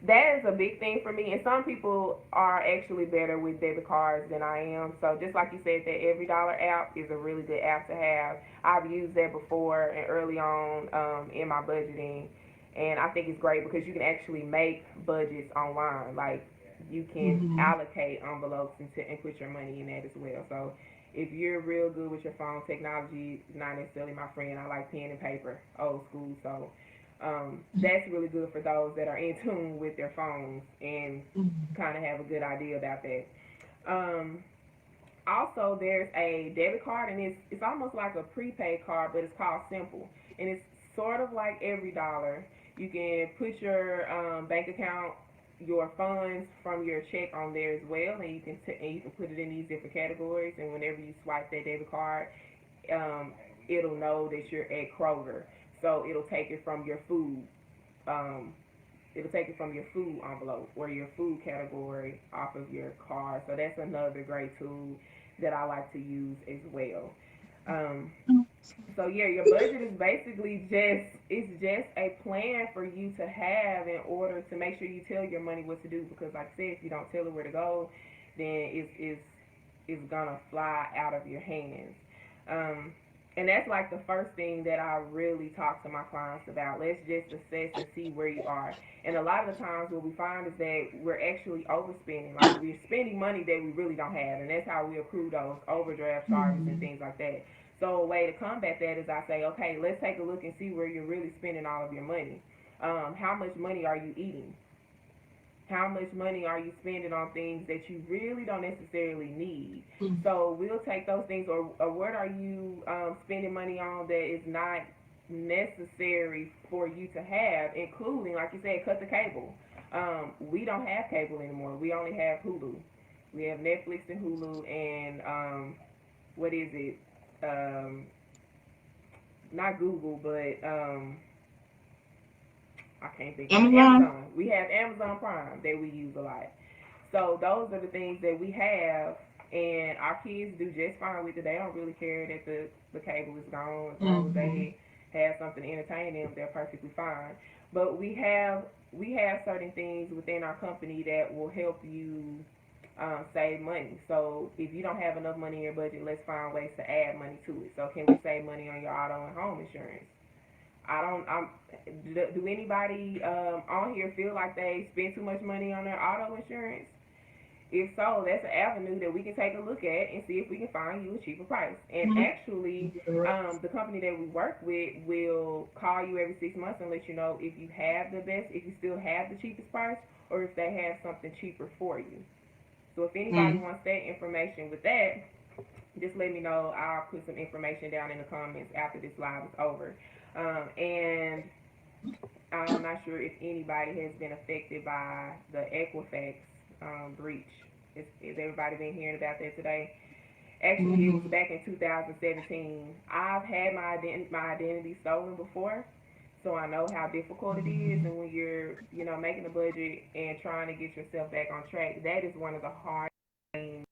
that is a big thing for me. And some people are actually better with debit cards than I am. So just like you said, that Every Dollar app is a really good app to have. I've used that before and early on in my budgeting. And I think it's great because you can actually make budgets online. Like you can allocate envelopes and put your money in that as well. So if you're real good with your phone, technology is not necessarily my friend. I like pen and paper, old school. So that's really good for those that are in tune with their phones and kind of have a good idea about that. Also, there's a debit card, and it's almost like a prepaid card, but it's called Simple, and it's sort of like Every Dollar. You can put your bank account, your funds from your check on there as well, and you can put it in these different categories. And whenever you swipe that debit card, it'll know that you're at Kroger. So it'll take it from your food. It'll take it from your food envelope or your food category off of your card. So that's another great tool that I like to use as well. So yeah, your budget is basically just a plan for you to have in order to make sure you tell your money what to do. Because like I said, if you don't tell it where to go, then it's gonna fly out of your hands. And that's like the first thing that I really talk to my clients about. Let's just assess and see where you are. And a lot of the times what we find is that we're actually overspending. Like we're spending money that we really don't have. And that's how we accrue those overdraft charges and things like that. So a way to combat that is I say, okay, let's take a look and see where you're really spending all of your money. How much money are you eating? How much money are you spending on things that you really don't necessarily need? So we'll take those things, or what are you spending money on that is not necessary for you to have, including, like you said, cut the cable. We don't have cable anymore. We only have Hulu. We have Netflix and Hulu and what is it? Not Google, but I can't think of Amazon. We have Amazon Prime that we use a lot. So those are the things that we have, and our kids do just fine with it. They don't really care that the cable is gone. As long as they have something to entertain them, they're perfectly fine. But we have certain things within our company that will help you save money. So if you don't have enough money in your budget, let's find ways to add money to it. So can we save money on your auto and home insurance? Do anybody on here feel like they spend too much money on their auto insurance? If so, that's an avenue that we can take a look at and see if we can find you a cheaper price. And actually, the company that we work with will call you every 6 months and let you know if you still have the cheapest price, or if they have something cheaper for you. So if anybody wants that information with that, just let me know. I'll put some information down in the comments after this live is over. And I'm not sure if anybody has been affected by the Equifax breach. Is everybody been hearing about that today? Actually, it was back in 2017. I've had my identity stolen before, so I know how difficult it is. And when you're, making a budget and trying to get yourself back on track, that is one of the hardest things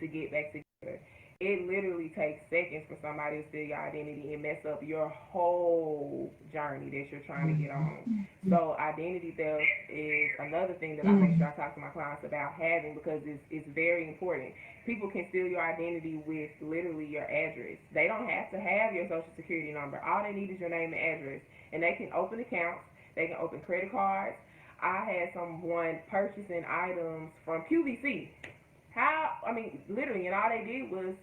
to get back together. It literally takes seconds for somebody to steal your identity and mess up your whole journey that you're trying to get on. So identity theft is another thing that I make sure I talk to my clients about having, because it's very important. People can steal your identity with literally your address. They don't have to have your social security number. All they need is your name and address. And they can open accounts. They can open credit cards. I had someone purchasing items from QVC. Literally, and all they did was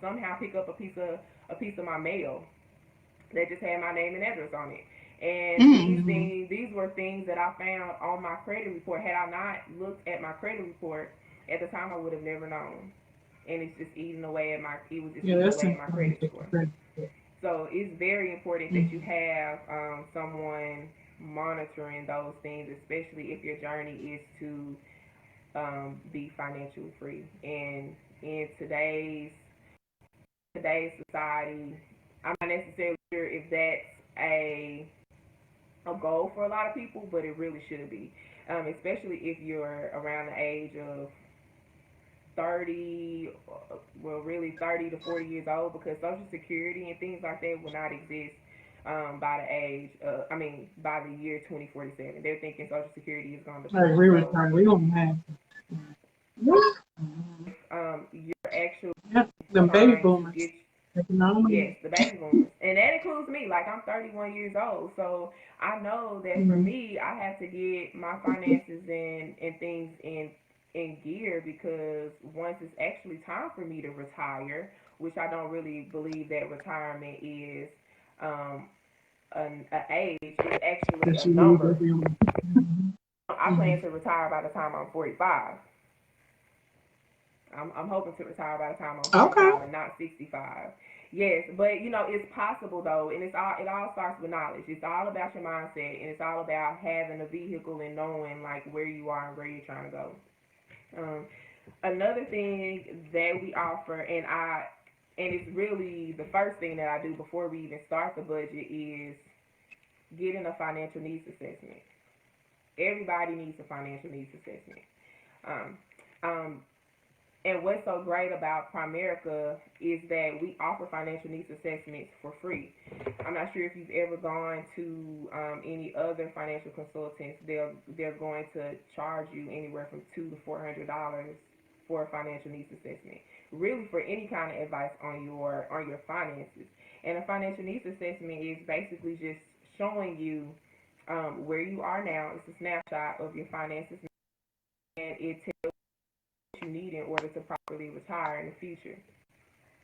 somehow pick up a piece of my mail that just had my name and address on it. And these were things that I found on my credit report. Had I not looked at my credit report at the time, I would have never known. And it's just eating away at my credit score. So it's very important that you have someone monitoring those things, especially if your journey is to be financially free. And in today's society, I'm not necessarily sure if that's a goal for a lot of people, but it really shouldn't be, especially if you're around the age of 30 to 40 years old, because Social Security and things like that will not exist by the year 2047. They're thinking Social Security is going to be We won't have you're actually the baby trying to boomers. get. Yes, the baby boomers. And that includes me. Like, I'm 31 years old. So I know that for me, I have to get my finances and things in gear, because once it's actually time for me to retire, which I don't really believe that retirement is an age, it's actually a number. I plan to retire by the time I'm 45. I'm hoping to retire by the time I'm 45 and not 65. Yes, but it's possible though, and it all starts with knowledge. It's all about your mindset, and it's all about having a vehicle and knowing like where you are and where you're trying to go. Another thing that we offer, and it's really the first thing that I do before we even start the budget, is getting a financial needs assessment. Everybody needs a financial needs assessment. And what's so great about Primerica is that we offer financial needs assessments for free. I'm not sure if you've ever gone to any other financial consultants. They're going to charge you anywhere from $200 to $400 for a financial needs assessment, really for any kind of advice on your finances. And a financial needs assessment is basically just showing you where you are now. It's a snapshot of your finances, and it tells you need in order to properly retire in the future.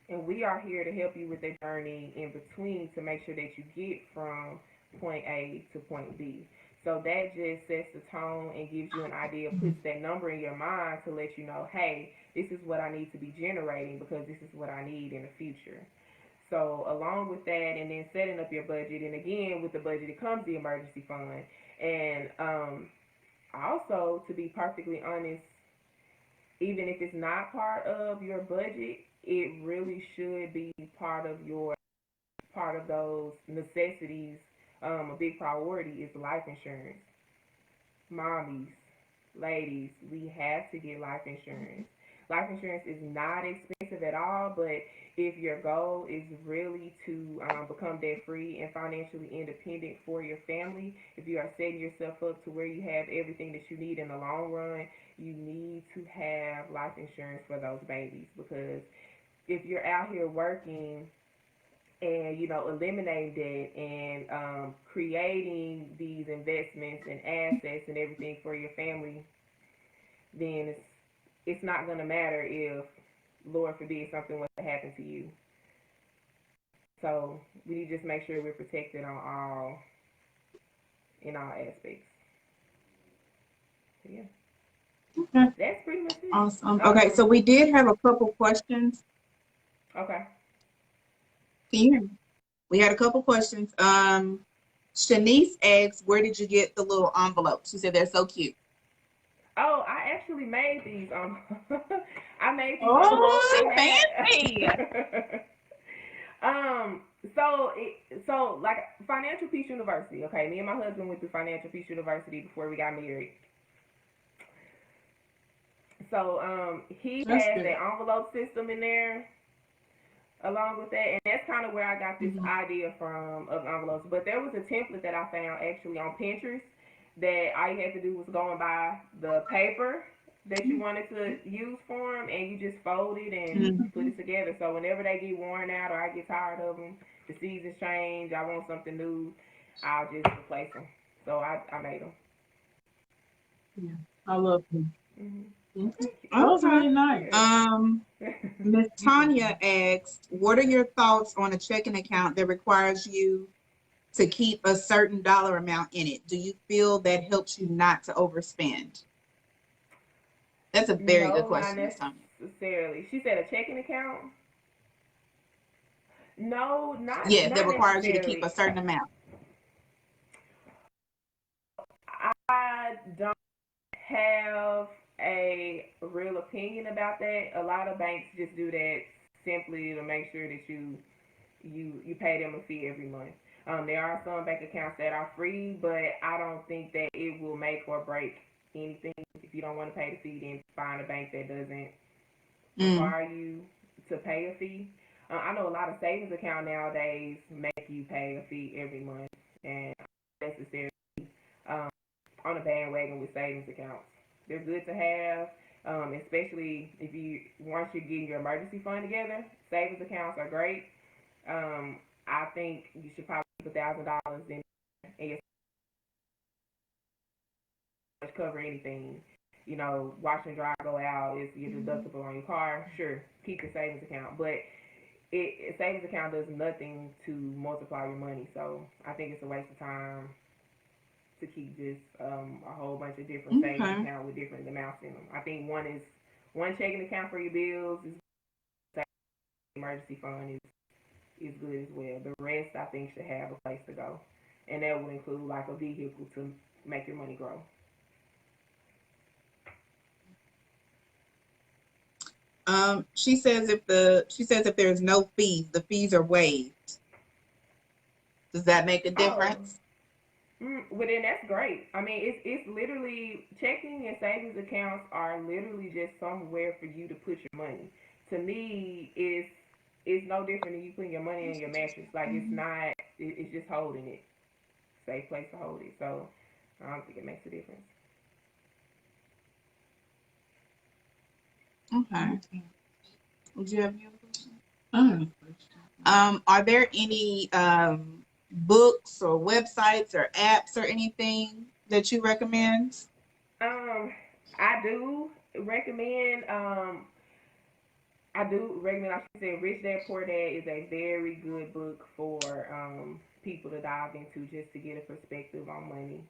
And we are here to help you with that journey in between to make sure that you get from point A to point B. So that just sets the tone and gives you an idea, puts that number in your mind to let you know, hey, this is what I need to be generating because this is what I need in the future. So along with that, and then setting up your budget, and again, with the budget, it comes the emergency fund. And also, to be perfectly honest, even if it's not part of your budget, it really should be part of those necessities. A big priority is life insurance. Mommies, ladies, we have to get life insurance. Life insurance is not expensive at all, but if your goal is really to become debt-free and financially independent for your family, if you are setting yourself up to where you have everything that you need in the long run, you need to have life insurance for those babies. Because if you're out here working and, eliminating debt and creating these investments and assets and everything for your family, then it's not going to matter if, Lord forbid, something was to happen to you. So we need to just make sure we're protected in all aspects. So, yeah. Okay. That's pretty much it. Awesome. Okay, so we did have a couple questions. Okay. Can you hear me? We had a couple questions. Shanice asks, where did you get the little envelopes? She said they're so cute. Oh, I actually made these. I made these. Oh, fancy. fancy. So like Financial Peace University. Okay, me and my husband went to Financial Peace University before we got married. So he That's has good. the envelope system in there along with that, and that's kind of where I got this Mhm. idea from of envelopes. But there was a template that I found actually on Pinterest that all you had to do was go and buy the paper that you wanted to use for them, and you just fold it and put it together. So whenever they get worn out or I get tired of them, the seasons change, I want something new, I'll just replace them. So I made them. Yeah, I love them. Mm-hmm. Those are Okay. really nice. Miss Tanya asked, what are your thoughts on a checking account that requires you to keep a certain dollar amount in it? Do you feel that helps you not to overspend? That's a very good No, not question, Miss Tanya. necessarily. She said a checking account. No, Yeah, that not requires you to keep necessarily. a certain amount. I don't have a real opinion about that. A lot of banks just do that simply to make sure that you pay them a fee every month. There are some bank accounts that are free, but I don't think that it will make or break anything. If you don't want to pay the fee, then find a bank that doesn't require you to pay a fee. I know a lot of savings account nowadays make you pay a fee every month, and not necessarily um, on a bandwagon with savings accounts. They're good to have, especially if once you're getting your emergency fund together. Savings accounts are great. I think you should probably keep $1,000 in your cover anything. You know, wash and dry, go out, is your deductible on your car. Sure, keep your savings account, but a savings account does nothing to multiply your money. So I think it's a waste of time to keep just a whole bunch of different savings accounts with different amounts in them. I think one checking account for your bills is emergency fund is good as well. The rest I think should have a place to go, and that would include like a vehicle to make your money grow. She says if there's no fees, the fees are waived. Does that make a difference? Well, then that's great. I mean, it's literally checking and savings accounts are literally just somewhere for you to put your money. To me, it's no different than you putting your money in your mattress. Like it's not. It's just holding it. Safe place to hold it. So I don't think it makes a difference. Okay. Would you have any other questions? Are there any books or websites or apps or anything that you recommend? I do recommend. I should say, Rich Dad Poor Dad is a very good book for people to dive into just to get a perspective on money.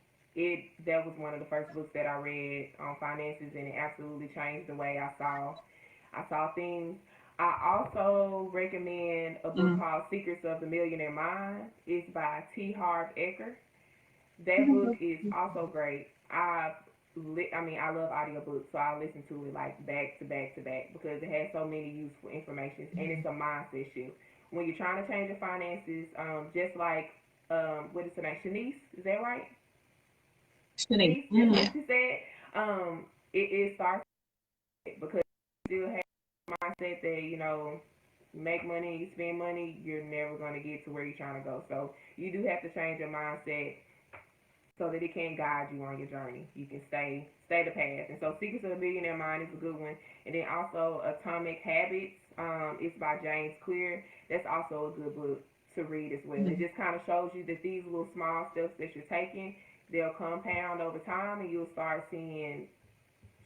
That was one of the first books that I read on finances, and it absolutely changed the way I saw things. I also recommend a book called Secrets of the Millionaire Mind. It's by T. Harv Eker. That book is also great. I love audiobooks, so I listen to it like back to back to back because it has so many useful information, and it's a mindset shift. When you're trying to change your finances, just like what is her name, Shanice? Is that right? Shanice, just like she said, it starts because you still have a mindset that make money, you spend money, you're never going to get to where you're trying to go. So you do have to change your mindset so that it can guide you on your journey. You can stay the path. And so Secrets of the Millionaire Mind is a good one. And then also Atomic Habits, it's by James Clear. That's also a good book to read as well. It just kind of shows you that these little small steps that you're taking, they'll compound over time, and you'll start seeing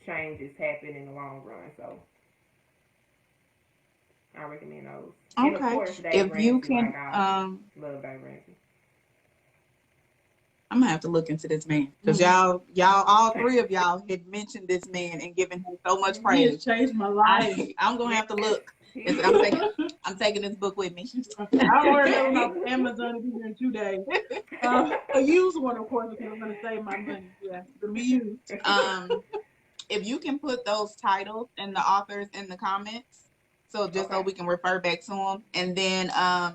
changes happen in the long run. So I recommend those. Okay. And of course, Dave Ramsey. I love Dave Ramsey. I'm gonna have to look into this man because y'all, all three of y'all had mentioned this man and given him so much praise. He has changed my life. I'm gonna have to look I'm taking this book with me. I ordered that one off Amazon. It'll be here in 2 days. A used one, of course, because I'm going to save my money. Yeah, it's going to be used. If you can put those titles and the authors in the comments, so we can refer back to them. And then I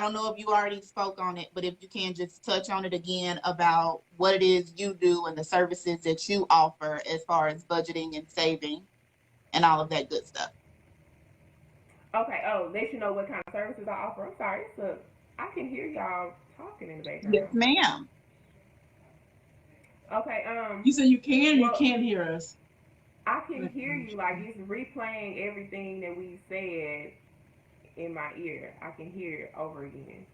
don't know if you already spoke on it, but if you can just touch on it again about what it is you do and the services that you offer as far as budgeting and saving and all of that good stuff. Okay. Oh, let you know what kind of services I offer. I'm sorry. I can hear y'all talking in the background. Yes, ma'am. Okay. You said you can. You can't hear us. I can hear you. Like it's replaying everything that we said in my ear. I can hear it over again.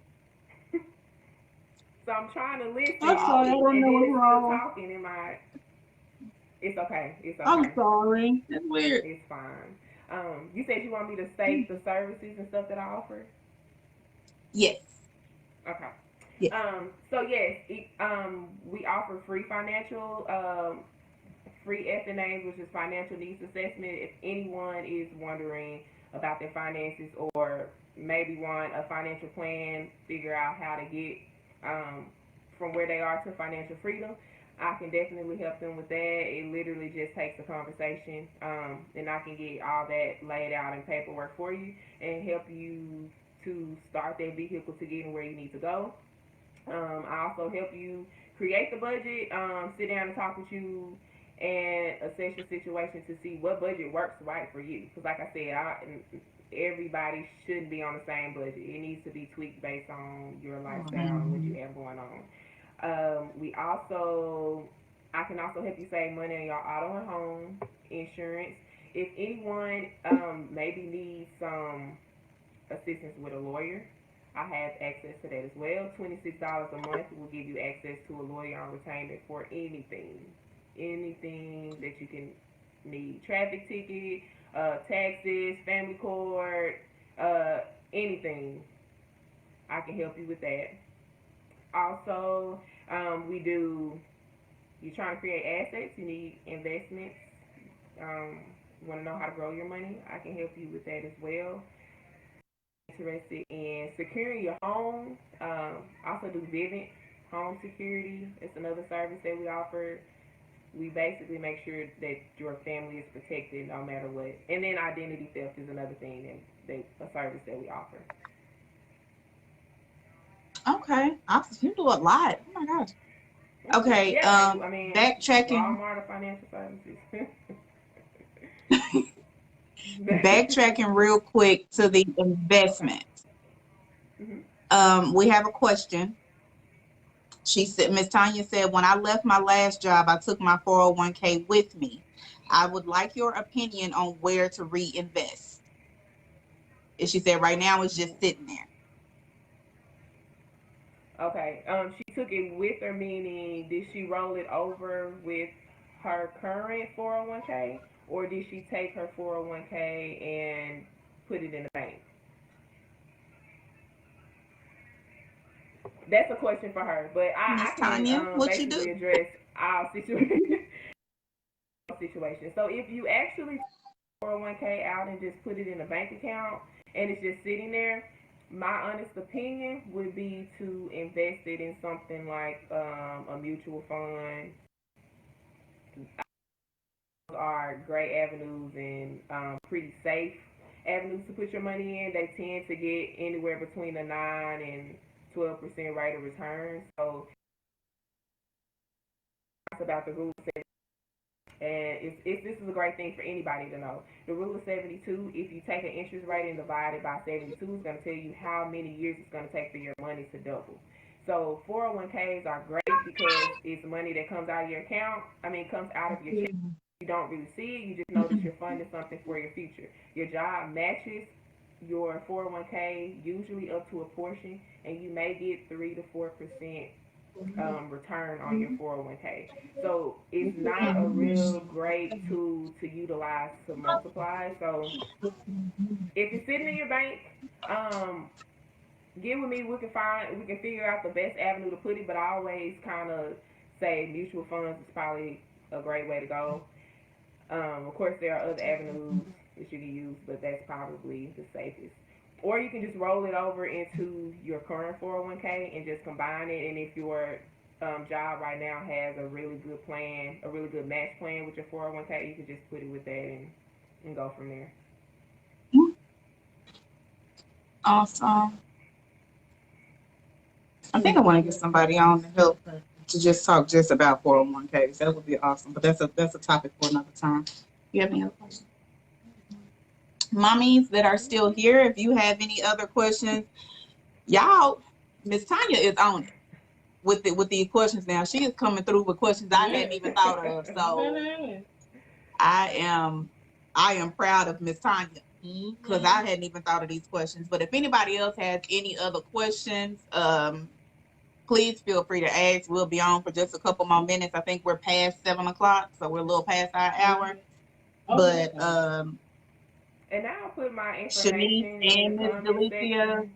So I'm trying to listen. I'm sorry. I don't know what's wrong. Talking in my. It's okay. It's okay. I'm sorry. That's weird. It's fine. You said you want me to state the services and stuff that I offer? Yes. Okay. Yeah. So yes, we offer free free FNAs, which is financial needs assessment. If anyone is wondering about their finances or maybe want a financial plan, figure out how to get from where they are to financial freedom, I can definitely help them with that. It literally just takes a conversation, and I can get all that laid out in paperwork for you and help you to start that vehicle to getting where you need to go. I also help you create the budget, sit down and talk with you and assess your situation to see what budget works right for you. Because like I said, everybody shouldn't be on the same budget. It needs to be tweaked based on your lifestyle and what you have going on. I can also help you save money on your auto and home insurance. If anyone maybe needs some assistance with a lawyer, I have access to that as well. $26 a month will give you access to a lawyer on retainment for anything that you can need. Traffic ticket, taxes, family court, anything. I can help you with that. Also, you're trying to create assets, you need investments, you want to know how to grow your money, I can help you with that as well. Interested in securing your home, also do Vivint home security. It's another service that we offer. We basically make sure that your family is protected no matter what. And then identity theft is another thing a service that we offer. Okay, you do a lot. Oh my gosh. Okay, yeah, backtracking. Walmart of financial services. Backtracking real quick to the investments. We have a question. She said, Miss Tanya said, when I left my last job, I took my 401k with me. I would like your opinion on where to reinvest. And she said, right now it's just sitting there. Okay. She took it with her, meaning did she roll it over with her current 401k, or did she take her 401k and put it in the bank? That's a question for her, but I can basically address our situation. So if you actually take 401k out and just put it in a bank account and it's just sitting there, my honest opinion would be to invest it in something like a mutual fund. Those are great avenues and pretty safe avenues to put your money in. They tend to get anywhere between a 9 and 12% rate of return. So it's about the rule of 72. And this is a great thing for anybody to know. The rule of 72, if you take an interest rate and divide it by 72, it's going to tell you how many years it's going to take for your money to double. So 401ks are great because it's money that comes out of your account. Comes out of your check. You don't really see it. You just know that you're funding something for your future. Your job matches your 401k usually up to a portion, and you may get 3 to 4% return on your 401k. So it's not a real great tool to utilize to multiply. So if it's sitting in your bank, get with me. We can figure out the best avenue to put it. But I always kind of say mutual funds is probably a great way to go. Of course, there are other avenues that you can use, but that's probably the safest. Or you can just roll it over into your current 401k and just combine it. And if your job right now has a really good plan, a really good match plan with your 401k, you can just put it with that and go from there. Awesome. I think I want to get somebody on to help to just talk just about 401ks. That would be awesome. But that's a topic for another time. You have any other questions? Mommies that are still here, if you have any other questions, y'all, Miss Tanya is on it with the questions now. She is coming through with questions I hadn't even thought of. So I am proud of Miss Tanya because I hadn't even thought of these questions. But if anybody else has any other questions, please feel free to ask. We'll be on for just a couple more minutes. I think we're past 7 o'clock, so we're a little past our hour. But and I'll put my Shanice information in and the Miss comment Delicia, section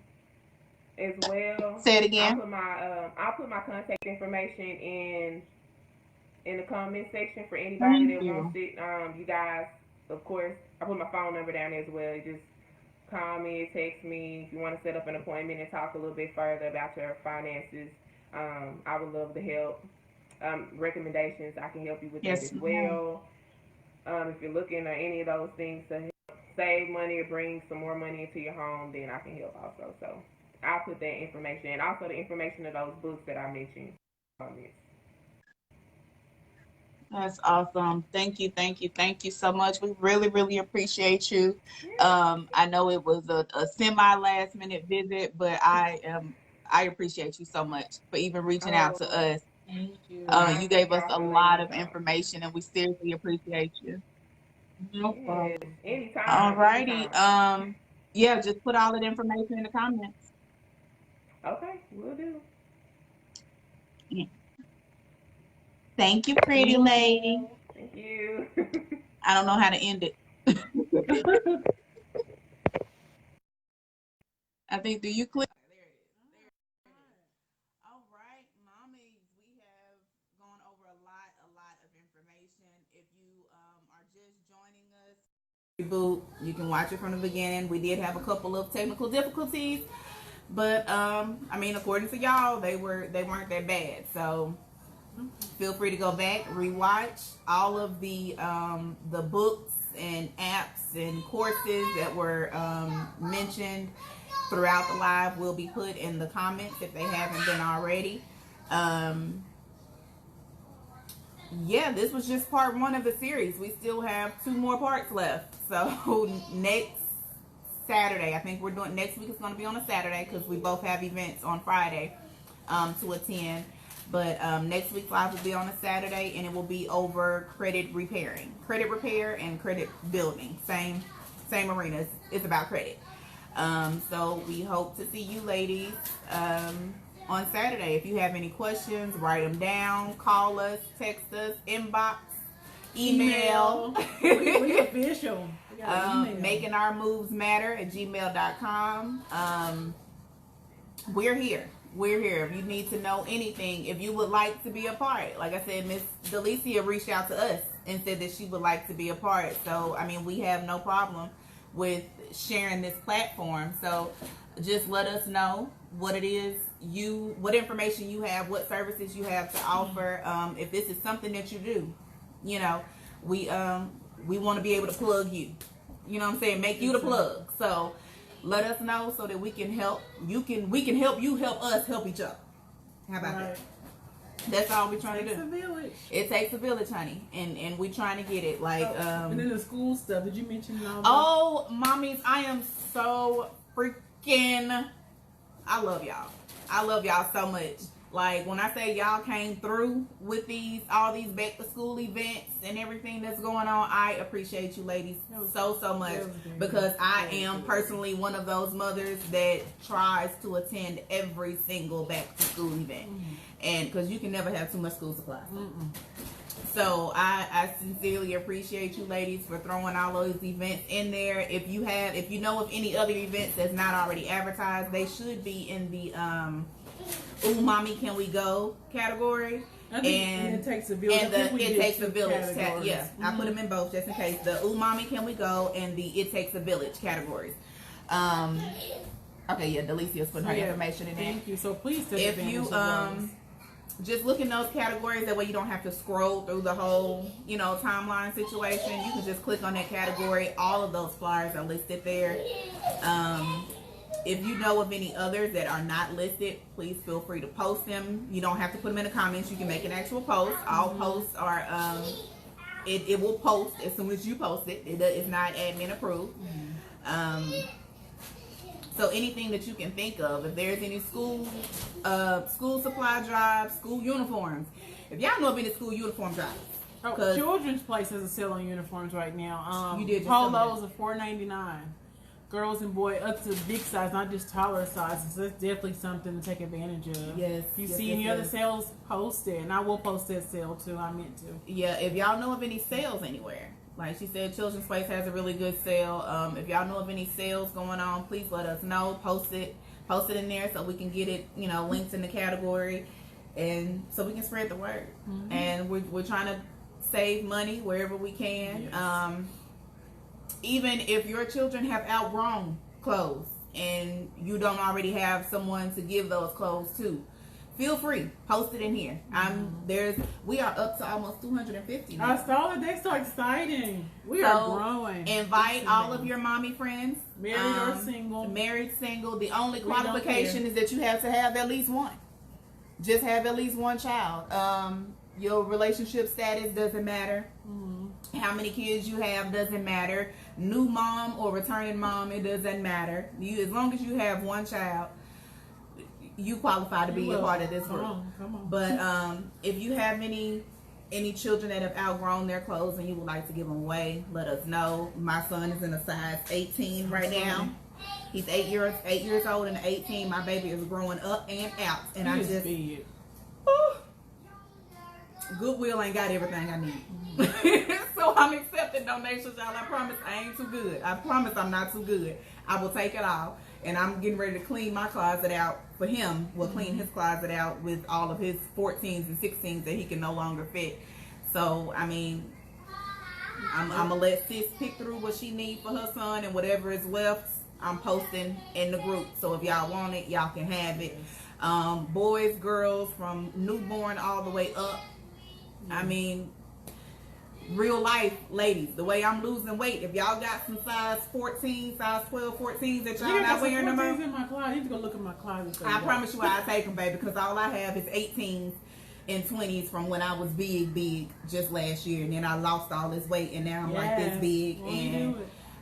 as well. say it again. I'll put my contact information in the comment section for anybody that wants it. You guys, of course, I put my phone number down there as well. Just call me, text me if you want to set up an appointment and talk a little bit further about your finances. I would love to help. Recommendations, I can help you with that as well. If you're looking at any of those things to help save money or bring some more money into your home, then I can help also. So I'll put that information and also the information of those books that I mentioned on this. That's awesome. Thank you so much. We really, really appreciate you. I know it was a semi last minute visit, but I appreciate you so much for even reaching out to us. Thank you. You gave us a lot of information, and we seriously appreciate you. No problem. Anytime. All righty. Yeah, just put all that information in the comments. Okay, we'll do. Yeah. Thank you, pretty lady. Thank you. I don't know how to end it. I think, do you click? There it is. All right, mommies, we have gone over a lot of information. If you are just joining us, reboot, you can watch it from the beginning. We did have a couple of technical difficulties, but I mean, according to y'all, they weren't that bad. So feel free to go back, rewatch all of the books and apps and courses that were mentioned throughout the live will be put in the comments if they haven't been already. Yeah, this was just part 1 of the series. We still have 2 more parts left. So next Saturday, I think next week is going to be on a Saturday because we both have events on Friday to attend. But next week's live will be on a Saturday, and it will be over credit repair and credit building. Same arena. It's about credit. So we hope to see you ladies on Saturday. If you have any questions, write them down, call us, text us, inbox, email. We official. Making our moves matter at gmail.com. We're here. If you need to know anything, if you would like to be a part, like I said, Miss Delicia reached out to us and said that she would like to be a part. So, I mean, we have no problem with sharing this platform. So just let us know what it is what information you have, what services you have to offer. If this is something that you do, we want to be able to plug you. You know what I'm saying? Make you the plug. So let us know so that we can help. We can help you help us help each other. How about that? That's all we're trying to do. It takes a village, honey, and we're trying to get it. And then the school stuff. Did you mention all that? Oh, mommies, I am so freaking. I love y'all. I love y'all so much. Like when I say y'all came through with all these back to school events and everything that's going on, I appreciate you ladies so much because I am personally one of those mothers that tries to attend every single back to school event, and because you can never have too much school supplies. So I sincerely appreciate you ladies for throwing all those events in there. If you know of any other events that's not already advertised, they should be in the Ooh, Mommy, Can We Go category. And it takes a village. And it takes a village. I put them in both just in case. The Ooh Mommy Can We Go and the It Takes a Village categories. Okay, yeah, Delicia's putting her information in there. Thank you. So please take if advantage you of those. just look in those categories, that way you don't have to scroll through the whole, timeline situation. You can just click on that category. All of those flyers are listed there. If you know of any others that are not listed, please feel free to post them. You don't have to put them in the comments. You can make an actual post. All posts are, it will post as soon as you post it. It's not admin approved. So anything that you can think of, if there's any school supply drives, school uniforms. If y'all know of any school uniform drives. Children's Place has a sale on uniforms right now. You did just polos are $4.99. Girls and boys up to big size, not just taller sizes. That's definitely something to take advantage of. Yes. If you see any other sales, post it. And I will post that sale too. I meant to. Yeah, if y'all know of any sales anywhere. Like she said, Children's Place has a really good sale. If y'all know of any sales going on, please let us know. Post it in there so we can get it, linked in the category, and so we can spread the word. Mm-hmm. And we're trying to save money wherever we can. Yes. Even if your children have outgrown clothes and you don't already have someone to give those clothes to, feel free, post it in here. We are up to almost 250 now. I saw it. They're so exciting. We are growing. Invite all of your mommy friends, married or single. Married, single. The only qualification is that you have to have at least one. Just have at least one child. Your relationship status doesn't matter. Mm-hmm. How many kids you have doesn't matter. New mom or returning mom, it doesn't matter. As long as you have one child, you qualify to be a part of this group. Come on. But if you have any children that have outgrown their clothes and you would like to give them away, let us know. My son is in a size 18 right now. He's 8 years old and 18. My baby is growing up and out, and I just big. Goodwill ain't got everything I need. So I'm accepting donations, y'all. I promise I ain't too good. I promise I'm not too good. I will take it all. And I'm getting ready to clean my closet out for him. We'll clean his closet out with all of his 14s and 16s that he can no longer fit. So, I mean, I'm going to let sis pick through what she needs for her son, and whatever is left, I'm posting in the group. So if y'all want it, y'all can have it. Boys, girls, from newborn all the way up. I mean, real life, ladies, the way I'm losing weight, if y'all got some size 14, size 12, 14s that y'all not wearing no more, in my closet. I need to go look in my closet. I promise you I'll take them, baby, because all I have is 18s and 20s from when I was big just last year, and then I lost all this weight, and now I'm like this big, and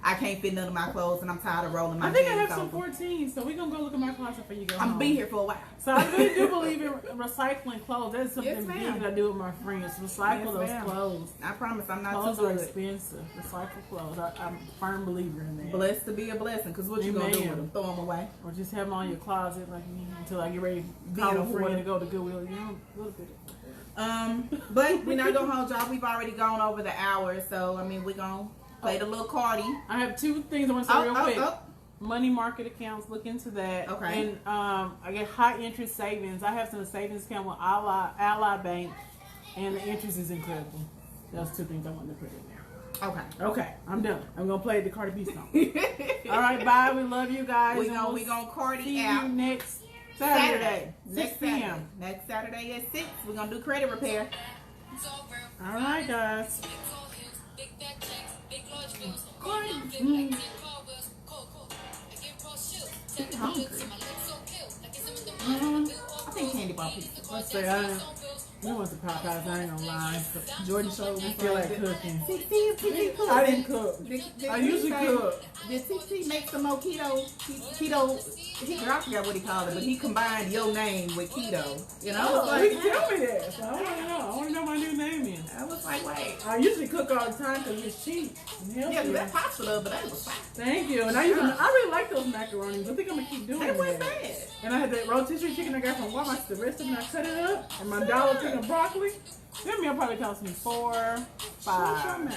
I can't fit none of my clothes, and I'm tired of rolling my jeans. I have some 14s, so we're going to go look at my closet for you go I'm going to be here for a while. So I really do believe in recycling clothes. That's something big that I do with my friends. Recycle those clothes. I promise I'm not clothes too good. Clothes are expensive. Recycle clothes. I'm a firm believer in that. Blessed to be a blessing, because what you going to do with them? Throw them away? Or just have them on your closet like until I get ready to call a friend to go to Goodwill. A little bit. But we're not going to hold y'all. We've already gone over the hour, so, I mean, we're going to play the little cardi. I have two things I want to say real quick. Money market accounts, look into that. Okay. And I get high interest savings. I have some savings account with Ally Bank, and the interest is incredible. Those two things I wanted to put in there. Okay, I'm done. I'm gonna play the Cardi B song. All right, bye. We love you guys. We gonna Cardi see out you next Saturday. 6 p.m. Next Saturday at 6. We're gonna do credit repair. All right, guys. Hungry. I think candy bar pizza. Let's say we went to Popeyes. I ain't gonna lie. Jordan showed me. I feel like cooking. TT, I didn't cook. I usually cook. Did TT make some more keto? I forgot what he called it, but he combined your name with keto. You know, you can tell me that. So I want to know. I want to know my new name is. I was like, wait. I usually cook all the time because it's cheap. Yeah, that pasta, but that was fine. Thank you. And I really like those macaronis. I think I'm gonna keep doing that. That was bad. And I had that rotisserie chicken I got from Walmart. The rest of it I cut it up, and my dollar chicken broccoli. That meal probably cost me $4, $5,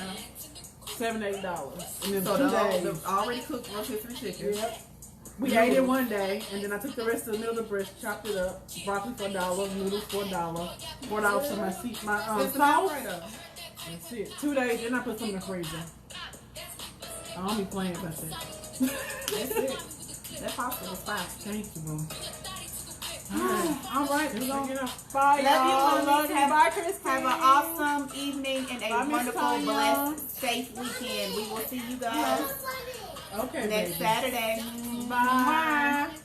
$7, $8. And then so the already cooked rotisserie chicken. Yep. We ate it one day, and then I took the rest of the middle of the breast, chopped it up, broccoli for $1, noodles for $1, $4 for my It's sauce. Alfredo. That's it. 2 days, then I put some in the freezer. I don't be playing about that. That's it. That pasta was fine. Thank you, bro. All right, we're gonna get off. Bye, y'all. love you, Bye, Bye, Christine. Have an awesome evening and a Bye, Miss wonderful, Tanya. blessed, safe weekend. We will see you guys Okay, next baby. Saturday. Bye. Bye.